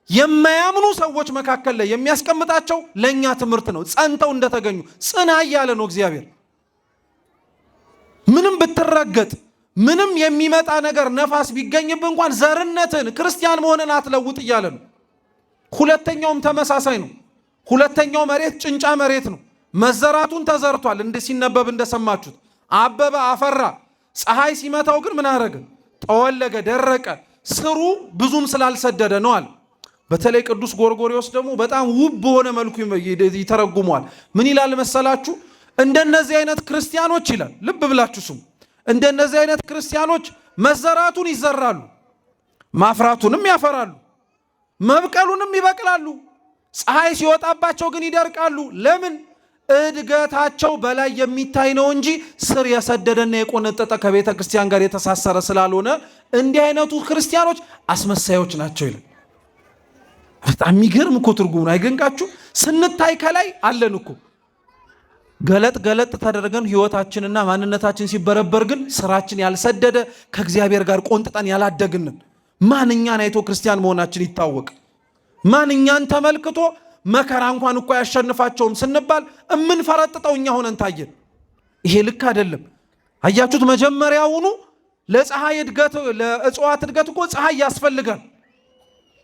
የማያምኑ ሰዎች መካከል ላይ የሚያስቀምጣቸው ለእኛ ትምህርት ነው። ጸንተው እንደተገኙ ጽና እያለ ነው እግዚአብሔር። ምንም ብትረገጥ ምንም የሚመጣ ነገር ነፋስ ቢገኝብ እንኳን ዘርነትን ክርስቲያን መሆንን አትለውጥ እያለ ነው። ሁለተኛውም ተመሳሳይ ነው። ሁለተኛው መሬት ጭንጫ መሬት ነው። መዘራቱን ተዘርቷል። ሲነበብ እንደሰማችሁት አበበ፣ አፈራ። ፀሐይ ሲመታው ግን ምን አረገ? ጠወለገ፣ ደረቀ። ስሩ ብዙም ስላልሰደደ ነው አለ። በተለይ ቅዱስ ጎርጎርዮስ ደግሞ በጣም ውብ በሆነ መልኩ ይተረጉመዋል። ምን ይላል መሰላችሁ? እንደነዚህ አይነት ክርስቲያኖች ይላል፣ ልብ ብላችሁ ስሙ። እንደነዚህ አይነት ክርስቲያኖች መዘራቱን ይዘራሉ፣ ማፍራቱንም ያፈራሉ፣ መብቀሉንም ይበቅላሉ። ፀሐይ ሲወጣባቸው ግን ይደርቃሉ። ለምን? እድገታቸው በላይ የሚታይ ነው እንጂ ስር የሰደደና የቆነጠጠ ከቤተ ክርስቲያን ጋር የተሳሰረ ስላልሆነ እንዲህ አይነቱ ክርስቲያኖች አስመሳዮች ናቸው ይላል። በጣም የሚገርም እኮ ትርጉሙን አይገንቃችሁ? ስንታይ ከላይ አለን እኮ ገለጥ ገለጥ ተደረገን ህይወታችንና ማንነታችን ሲበረበር ግን ስራችን ያልሰደደ ከእግዚአብሔር ጋር ቆንጥጠን ያላደግንን ማንኛን አይቶ ክርስቲያን መሆናችን ይታወቅ? ማንኛን ተመልክቶ መከራ እንኳን እኮ ያሸንፋቸውም ስንባል እምንፈረጥጠው እኛ ሆነን ታየን። ይሄ ልክ አይደለም። አያችሁት? መጀመሪያውኑ ለፀሐይ እድገት ለእጽዋት እድገት እኮ ፀሐይ ያስፈልጋል።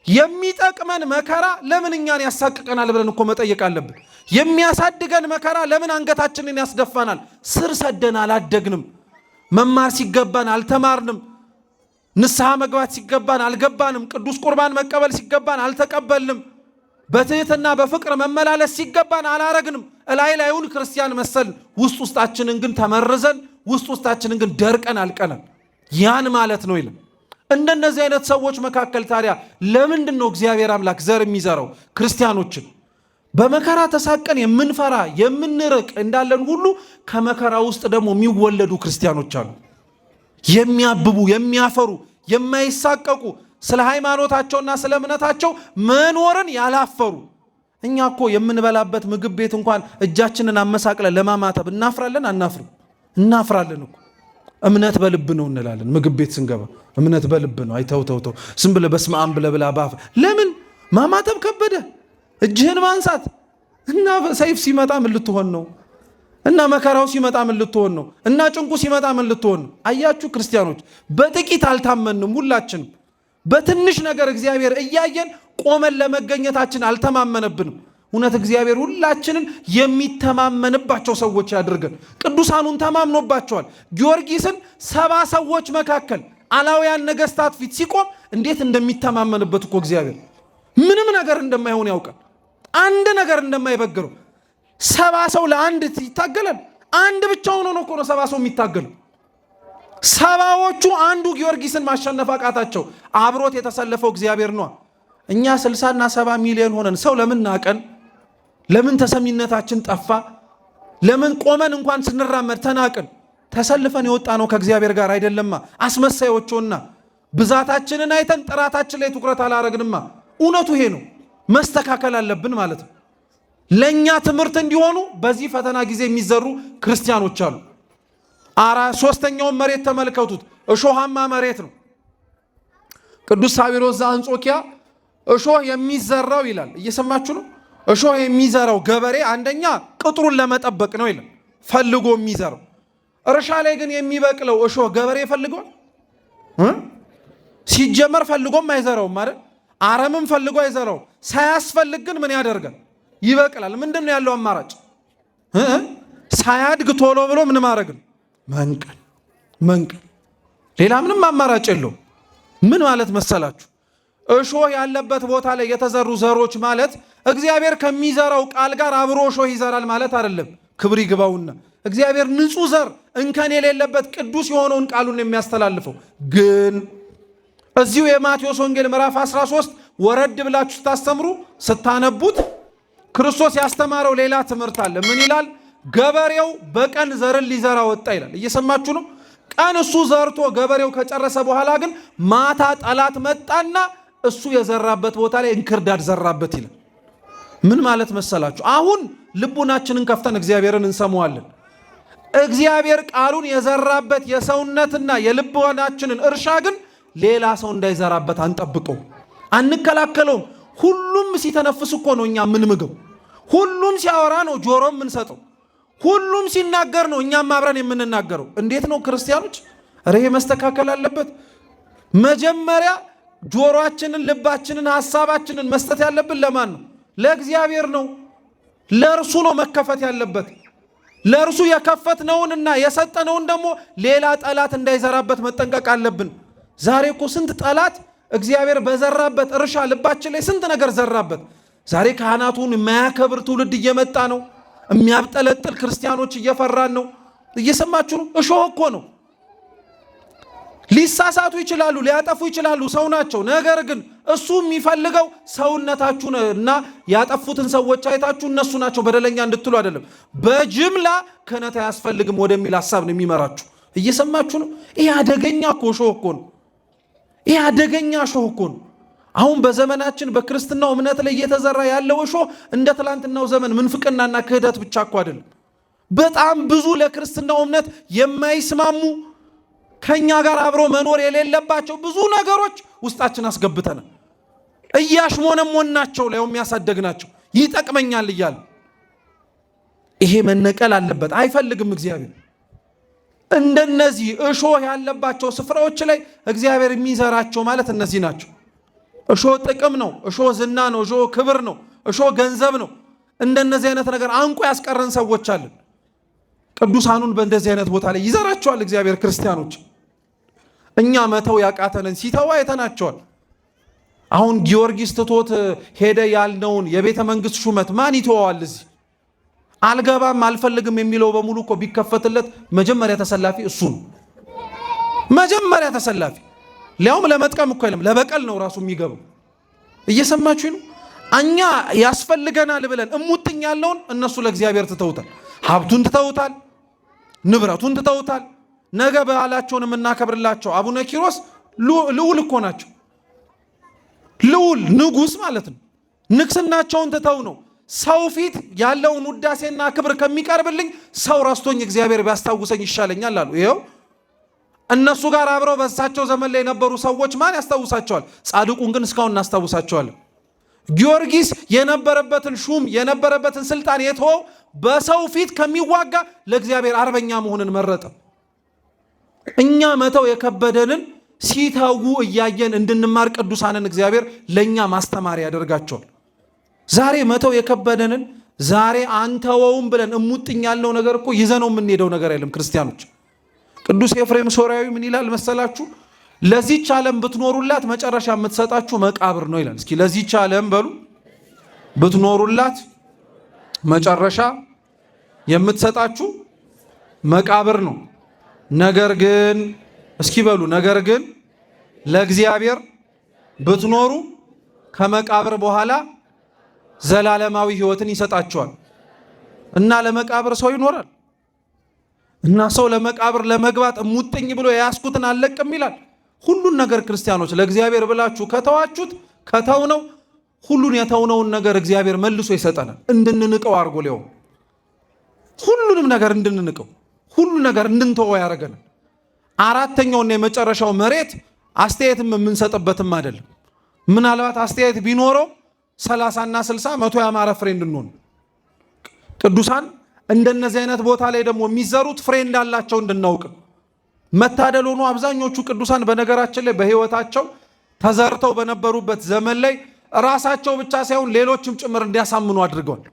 የሚጠቅመን መከራ ለምን እኛን ያሳቅቀናል ብለን እኮ መጠየቅ አለብን። የሚያሳድገን መከራ ለምን አንገታችንን ያስደፋናል? ስር ሰደን አላደግንም። መማር ሲገባን አልተማርንም። ንስሐ መግባት ሲገባን አልገባንም። ቅዱስ ቁርባን መቀበል ሲገባን አልተቀበልንም። በትህትና በፍቅር መመላለስ ሲገባን አላረግንም። እላይ ላዩን ክርስቲያን መሰልን፣ ውስጣችንን ግን ተመርዘን ውስጣችንን ግን ደርቀን አልቀናል። ያን ማለት ነው ይላል። እንደነዚህ አይነት ሰዎች መካከል ታዲያ ለምንድን ነው እግዚአብሔር አምላክ ዘር የሚዘራው? ክርስቲያኖችን በመከራ ተሳቀን የምንፈራ የምንርቅ እንዳለን ሁሉ ከመከራ ውስጥ ደግሞ የሚወለዱ ክርስቲያኖች አሉ። የሚያብቡ የሚያፈሩ የማይሳቀቁ ስለ ሃይማኖታቸውና ስለ እምነታቸው መኖርን ያላፈሩ። እኛ እኮ የምንበላበት ምግብ ቤት እንኳን እጃችንን አመሳቅለን ለማማተብ እናፍራለን? አናፍርም? እናፍራለን እኮ። እምነት በልብ ነው እንላለን። ምግብ ቤት ስንገባ እምነት በልብ ነው። አይተው ተው ዝም ብለህ በስመ አብ ብለህ ብላ ባፍ። ለምን ማማተብ ከበደ? እጅህን ማንሳት እና ሰይፍ ሲመጣ ምን ልትሆን ነው? እና መከራው ሲመጣ ምን ልትሆን ነው? እና ጭንቁ ሲመጣ ምን ልትሆን ነው? አያችሁ ክርስቲያኖች፣ በጥቂት አልታመንም። ሁላችንም በትንሽ ነገር እግዚአብሔር እያየን ቆመን ለመገኘታችን አልተማመነብንም። እውነት እግዚአብሔር ሁላችንን የሚተማመንባቸው ሰዎች ያድርገን። ቅዱሳኑን ተማምኖባቸዋል። ጊዮርጊስን 70 ሰዎች መካከል አላውያን ነገስታት ፊት ሲቆም እንዴት እንደሚተማመንበት እኮ እግዚአብሔር ምንም ነገር እንደማይሆን ያውቃል። አንድ ነገር እንደማይበግረው 70 ሰው ለአንድ ይታገላል። አንድ ብቻውን ሆኖ እኮ ነው 70 ሰው የሚታገለው። 70ዎቹ አንዱ ጊዮርጊስን ማሸነፍ አቃታቸው። አብሮት የተሰለፈው እግዚአብሔር ነው። እኛ 60 እና 70 ሚሊዮን ሆነን ሰው ለምን ናቀን? ለምን ተሰሚነታችን ጠፋ? ለምን ቆመን እንኳን ስንራመድ ተናቅን? ተሰልፈን የወጣ ነው ከእግዚአብሔር ጋር አይደለማ። አስመሳዮችና ብዛታችንን አይተን ጥራታችን ላይ ትኩረት አላረግንማ። እውነቱ ይሄ ነው። መስተካከል አለብን ማለት ነው። ለኛ ትምህርት እንዲሆኑ በዚህ ፈተና ጊዜ የሚዘሩ ክርስቲያኖች አሉ። ሶስተኛውን መሬት ተመልከቱት። እሾሃማ መሬት ነው። ቅዱስ ሳዊሮስ ዘአንጾኪያ እሾህ የሚዘራው ይላል። እየሰማችሁ ነው? እሾህ የሚዘራው ገበሬ አንደኛ ቅጥሩን ለመጠበቅ ነው ይላል፣ ፈልጎ የሚዘራው። እርሻ ላይ ግን የሚበቅለው እሾህ ገበሬ ፈልገዋል? ሲጀመር ፈልጎም አይዘራውም ማለት አረምም ፈልጎ አይዘራውም። ሳያስፈልግ ግን ምን ያደርጋል? ይበቅላል። ምንድን ነው ያለው አማራጭ? ሳያድግ ቶሎ ብሎ ምን ማድረግ ነው? መንቀል። ሌላ ምንም አማራጭ የለውም። ምን ማለት መሰላችሁ? እሾህ ያለበት ቦታ ላይ የተዘሩ ዘሮች ማለት እግዚአብሔር ከሚዘራው ቃል ጋር አብሮ እሾህ ይዘራል ማለት አይደለም። ክብር ይግባውና እግዚአብሔር ንጹሕ ዘር እንከን የሌለበት ቅዱስ የሆነውን ቃሉን የሚያስተላልፈው ግን እዚሁ የማቴዎስ ወንጌል ምዕራፍ 13 ወረድ ብላችሁ ስታስተምሩ ስታነቡት ክርስቶስ ያስተማረው ሌላ ትምህርት አለ። ምን ይላል? ገበሬው በቀን ዘርን ሊዘራ ወጣ ይላል። እየሰማችሁ ነው? ቀን እሱ ዘርቶ ገበሬው ከጨረሰ በኋላ ግን ማታ ጠላት መጣና እሱ የዘራበት ቦታ ላይ እንክርዳድ ዘራበት ይላል። ምን ማለት መሰላችሁ? አሁን ልቡናችንን ከፍተን እግዚአብሔርን እንሰማዋለን። እግዚአብሔር ቃሉን የዘራበት የሰውነትና የልቦናችንን እርሻ ግን ሌላ ሰው እንዳይዘራበት አንጠብቀው፣ አንከላከለውም። ሁሉም ሲተነፍስ እኮ ነው እኛ የምንምገው። ሁሉም ሲያወራ ነው ጆሮም የምንሰጠው። ሁሉም ሲናገር ነው እኛም አብረን የምንናገረው። እንዴት ነው ክርስቲያኖች? ይሄ መስተካከል አለበት። መጀመሪያ ጆሮአችንን፣ ልባችንን፣ ሐሳባችንን መስጠት ያለብን ለማን ነው? ለእግዚአብሔር ነው። ለእርሱ ነው መከፈት ያለበት። ለእርሱ የከፈትነውንና የሰጠነውን ደግሞ ሌላ ጠላት እንዳይዘራበት መጠንቀቅ አለብን። ዛሬ እኮ ስንት ጠላት እግዚአብሔር በዘራበት እርሻ ልባችን ላይ ስንት ነገር ዘራበት። ዛሬ ካህናቱን የማያከብር ትውልድ እየመጣ ነው። የሚያብጠለጥል ክርስቲያኖች እየፈራን ነው። እየሰማችሁ ነው? እሾህ እኮ ነው። ሊሳሳቱ ይችላሉ፣ ሊያጠፉ ይችላሉ፣ ሰው ናቸው። ነገር ግን እሱ የሚፈልገው ሰውነታችሁን እና ያጠፉትን ሰዎች አይታችሁ እነሱ ናቸው በደለኛ እንድትሉ አይደለም። በጅምላ ክህነት አያስፈልግም ወደሚል ሐሳብ ነው የሚመራችሁ። እየሰማችሁ ነው? ይሄ አደገኛ እኮ እሾህ እኮ ነው። ይሄ አደገኛ እሾህ እኮ ነው። አሁን በዘመናችን በክርስትናው እምነት ላይ እየተዘራ ያለው እሾህ እንደ ትላንትናው ዘመን ምንፍቅናና ክህደት ብቻ እኮ አይደለም። በጣም ብዙ ለክርስትናው እምነት የማይስማሙ ከኛ ጋር አብሮ መኖር የሌለባቸው ብዙ ነገሮች ውስጣችን አስገብተናል። እያሽሞነሞናቸው ላይ የሚያሳደግናቸው ይጠቅመኛል እያለ ይሄ መነቀል አለበት። አይፈልግም እግዚአብሔር። እንደነዚህ እሾህ ያለባቸው ስፍራዎች ላይ እግዚአብሔር የሚዘራቸው ማለት እነዚህ ናቸው። እሾህ ጥቅም ነው፣ እሾህ ዝና ነው፣ እሾህ ክብር ነው፣ እሾህ ገንዘብ ነው። እንደነዚህ አይነት ነገር አንቆ ያስቀረን ሰዎች አለን። ቅዱሳኑን በእንደዚህ አይነት ቦታ ላይ ይዘራቸዋል እግዚአብሔር። ክርስቲያኖች እኛ መተው ያቃተንን ሲተው አይተናቸዋል። አሁን ጊዮርጊስ ትቶት ሄደ ያልነውን የቤተ መንግስት ሹመት ማን ይተዋል? እዚህ አልገባም አልፈልግም የሚለው በሙሉ እኮ ቢከፈትለት መጀመሪያ ተሰላፊ እሱ ነው። መጀመሪያ ተሰላፊ ሊያውም ለመጥቀም እኮ አይደለም ለበቀል ነው ራሱ የሚገባው። እየሰማችሁ ነው? እኛ ያስፈልገናል ብለን እሙጥኝ ያለውን እነሱ ለእግዚአብሔር ትተውታል። ሀብቱን ትተውታል፣ ንብረቱን ትተውታል። ነገ በዓላቸውን የምናከብርላቸው አቡነ ኪሮስ ልዑል እኮ ናቸው። ልዑል ንጉሥ ማለት ነው። ንግስናቸውን ትተው ነው ሰው ፊት ያለውን ውዳሴና ክብር ከሚቀርብልኝ ሰው ረስቶኝ እግዚአብሔር ቢያስታውሰኝ ይሻለኛል አሉ። ይኸው እነሱ ጋር አብረው በሳቸው ዘመን ላይ የነበሩ ሰዎች ማን ያስታውሳቸዋል? ጻድቁን ግን እስካሁን እናስታውሳቸዋለን። ጊዮርጊስ የነበረበትን ሹም የነበረበትን ስልጣን የተወው በሰው ፊት ከሚዋጋ ለእግዚአብሔር አርበኛ መሆንን መረጠ። እኛ መተው የከበደንን ሲተዉ እያየን እንድንማር ቅዱሳንን እግዚአብሔር ለእኛ ማስተማሪያ ያደርጋቸዋል። ዛሬ መተው የከበደንን ዛሬ አንተወውም ብለን እሙጥኝ ያልነው ነገር እኮ ይዘነው የምንሄደው ነገር አይደለም። ክርስቲያኖች ቅዱስ ኤፍሬም ሶርያዊ ምን ይላል መሰላችሁ? ለዚህች ዓለም ብትኖሩላት መጨረሻ የምትሰጣችሁ መቃብር ነው ይላል። እስኪ ለዚህች ዓለም በሉ ብትኖሩላት መጨረሻ የምትሰጣችሁ መቃብር ነው። ነገር ግን እስኪ በሉ ነገር ግን ለእግዚአብሔር ብትኖሩ ከመቃብር በኋላ ዘላለማዊ ሕይወትን ይሰጣቸዋል። እና ለመቃብር ሰው ይኖራል? እና ሰው ለመቃብር ለመግባት ሙጥኝ ብሎ ያስኩትን አለቅም ይላል። ሁሉን ነገር ክርስቲያኖች ለእግዚአብሔር ብላችሁ ከተዋችሁት ከተውነው ሁሉን የተውነውን ነገር እግዚአብሔር መልሶ ይሰጠናል። እንድንንቀው አድርጎ ሊሆን ሁሉንም ነገር እንድንንቀው ሁሉ ነገር እንድንተወው ያደርገናል። አራተኛውና የመጨረሻው መሬት አስተያየትም የምንሰጥበትም አይደለም። ምናልባት አስተያየት ቢኖረው 30 እና 60 መቶ ያማረ ፍሬ እንድንሆን ቅዱሳን እንደነዚህ አይነት ቦታ ላይ ደግሞ የሚዘሩት ፍሬ እንዳላቸው እንድናውቅ መታደል ሆኖ አብዛኞቹ ቅዱሳን በነገራችን ላይ በሕይወታቸው ተዘርተው በነበሩበት ዘመን ላይ ራሳቸው ብቻ ሳይሆን ሌሎችም ጭምር እንዲያሳምኑ አድርገዋል።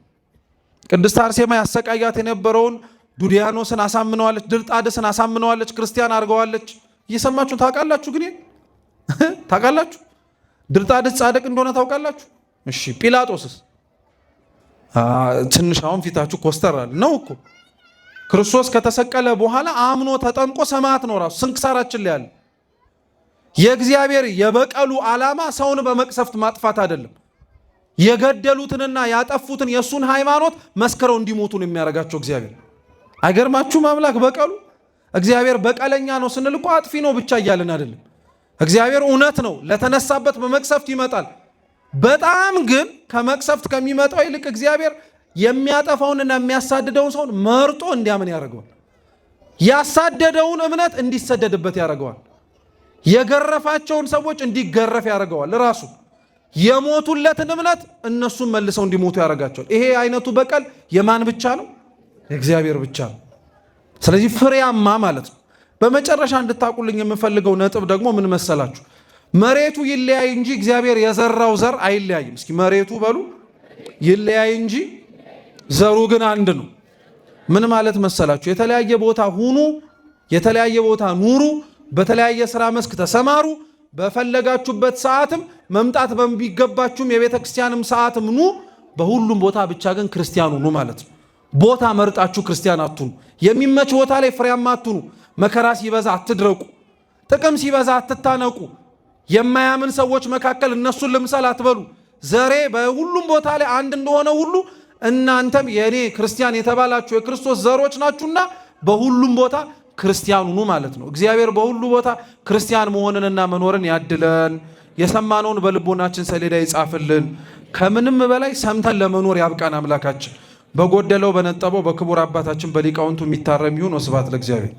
ቅድስት አርሴማ ያሰቃያት የነበረውን ዱዲያኖስን አሳምነዋለች። ድርጣድስን አሳምነዋለች። ክርስቲያን አድርገዋለች። እየሰማችሁ ታውቃላችሁ? ግን ታውቃላችሁ ድርጣድስ ጻድቅ እንደሆነ ታውቃላችሁ? እሺ ጲላጦስስ? ትንሽ አሁን ፊታችሁ ኮስተራል ነው እኮ ክርስቶስ ከተሰቀለ በኋላ አምኖ ተጠምቆ ሰማዕት ነው። ራሱ ስንክሳራችን ላይ ያለ የእግዚአብሔር የበቀሉ ዓላማ ሰውን በመቅሰፍት ማጥፋት አይደለም። የገደሉትንና ያጠፉትን የእሱን ሃይማኖት መስክረው እንዲሞቱ ነው የሚያደርጋቸው እግዚአብሔር። አይገርማችሁም? አምላክ በቀሉ እግዚአብሔር በቀለኛ ነው ስንል እኮ አጥፊ ነው ብቻ እያልን አይደለም። እግዚአብሔር እውነት ነው፣ ለተነሳበት በመቅሰፍት ይመጣል። በጣም ግን ከመቅሰፍት ከሚመጣው ይልቅ እግዚአብሔር የሚያጠፋውንና የሚያሳድደውን ሰውን መርጦ እንዲያምን ያደርገዋል። ያሳደደውን እምነት እንዲሰደድበት ያደርገዋል። የገረፋቸውን ሰዎች እንዲገረፍ ያደርገዋል። ራሱ የሞቱለትን እምነት እነሱን መልሰው እንዲሞቱ ያደርጋቸዋል። ይሄ አይነቱ በቀል የማን ብቻ ነው? የእግዚአብሔር ብቻ ነው። ስለዚህ ፍሬያማ ማለት ነው። በመጨረሻ እንድታቁልኝ የምፈልገው ነጥብ ደግሞ ምን መሰላችሁ? መሬቱ ይለያይ እንጂ እግዚአብሔር የዘራው ዘር አይለያይም። እስኪ መሬቱ በሉ ይለያይ እንጂ ዘሩ ግን አንድ ነው። ምን ማለት መሰላችሁ? የተለያየ ቦታ ሁኑ፣ የተለያየ ቦታ ኑሩ፣ በተለያየ ስራ መስክ ተሰማሩ፣ በፈለጋችሁበት ሰዓትም መምጣት በሚገባችሁም የቤተ ክርስቲያንም ሰዓትም ኑ። በሁሉም ቦታ ብቻ ግን ክርስቲያኑ ኑ ማለት ነው። ቦታ መርጣችሁ ክርስቲያን አትኑ። የሚመች ቦታ ላይ ፍሬያማ አትኑ። መከራ ሲበዛ አትድረቁ። ጥቅም ሲበዛ አትታነቁ። የማያምን ሰዎች መካከል እነሱን ልምሰል አትበሉ። ዘሬ በሁሉም ቦታ ላይ አንድ እንደሆነ ሁሉ እናንተም የእኔ ክርስቲያን የተባላችሁ የክርስቶስ ዘሮች ናችሁና በሁሉም ቦታ ክርስቲያኑ ኑ ማለት ነው። እግዚአብሔር በሁሉ ቦታ ክርስቲያን መሆንንና መኖርን ያድለን። የሰማነውን በልቦናችን ሰሌዳ ይጻፍልን። ከምንም በላይ ሰምተን ለመኖር ያብቃን አምላካችን። በጎደለው በነጠበው በክቡር አባታችን በሊቃውንቱ የሚታረም ይሁን። ወስብሐት ለእግዚአብሔር።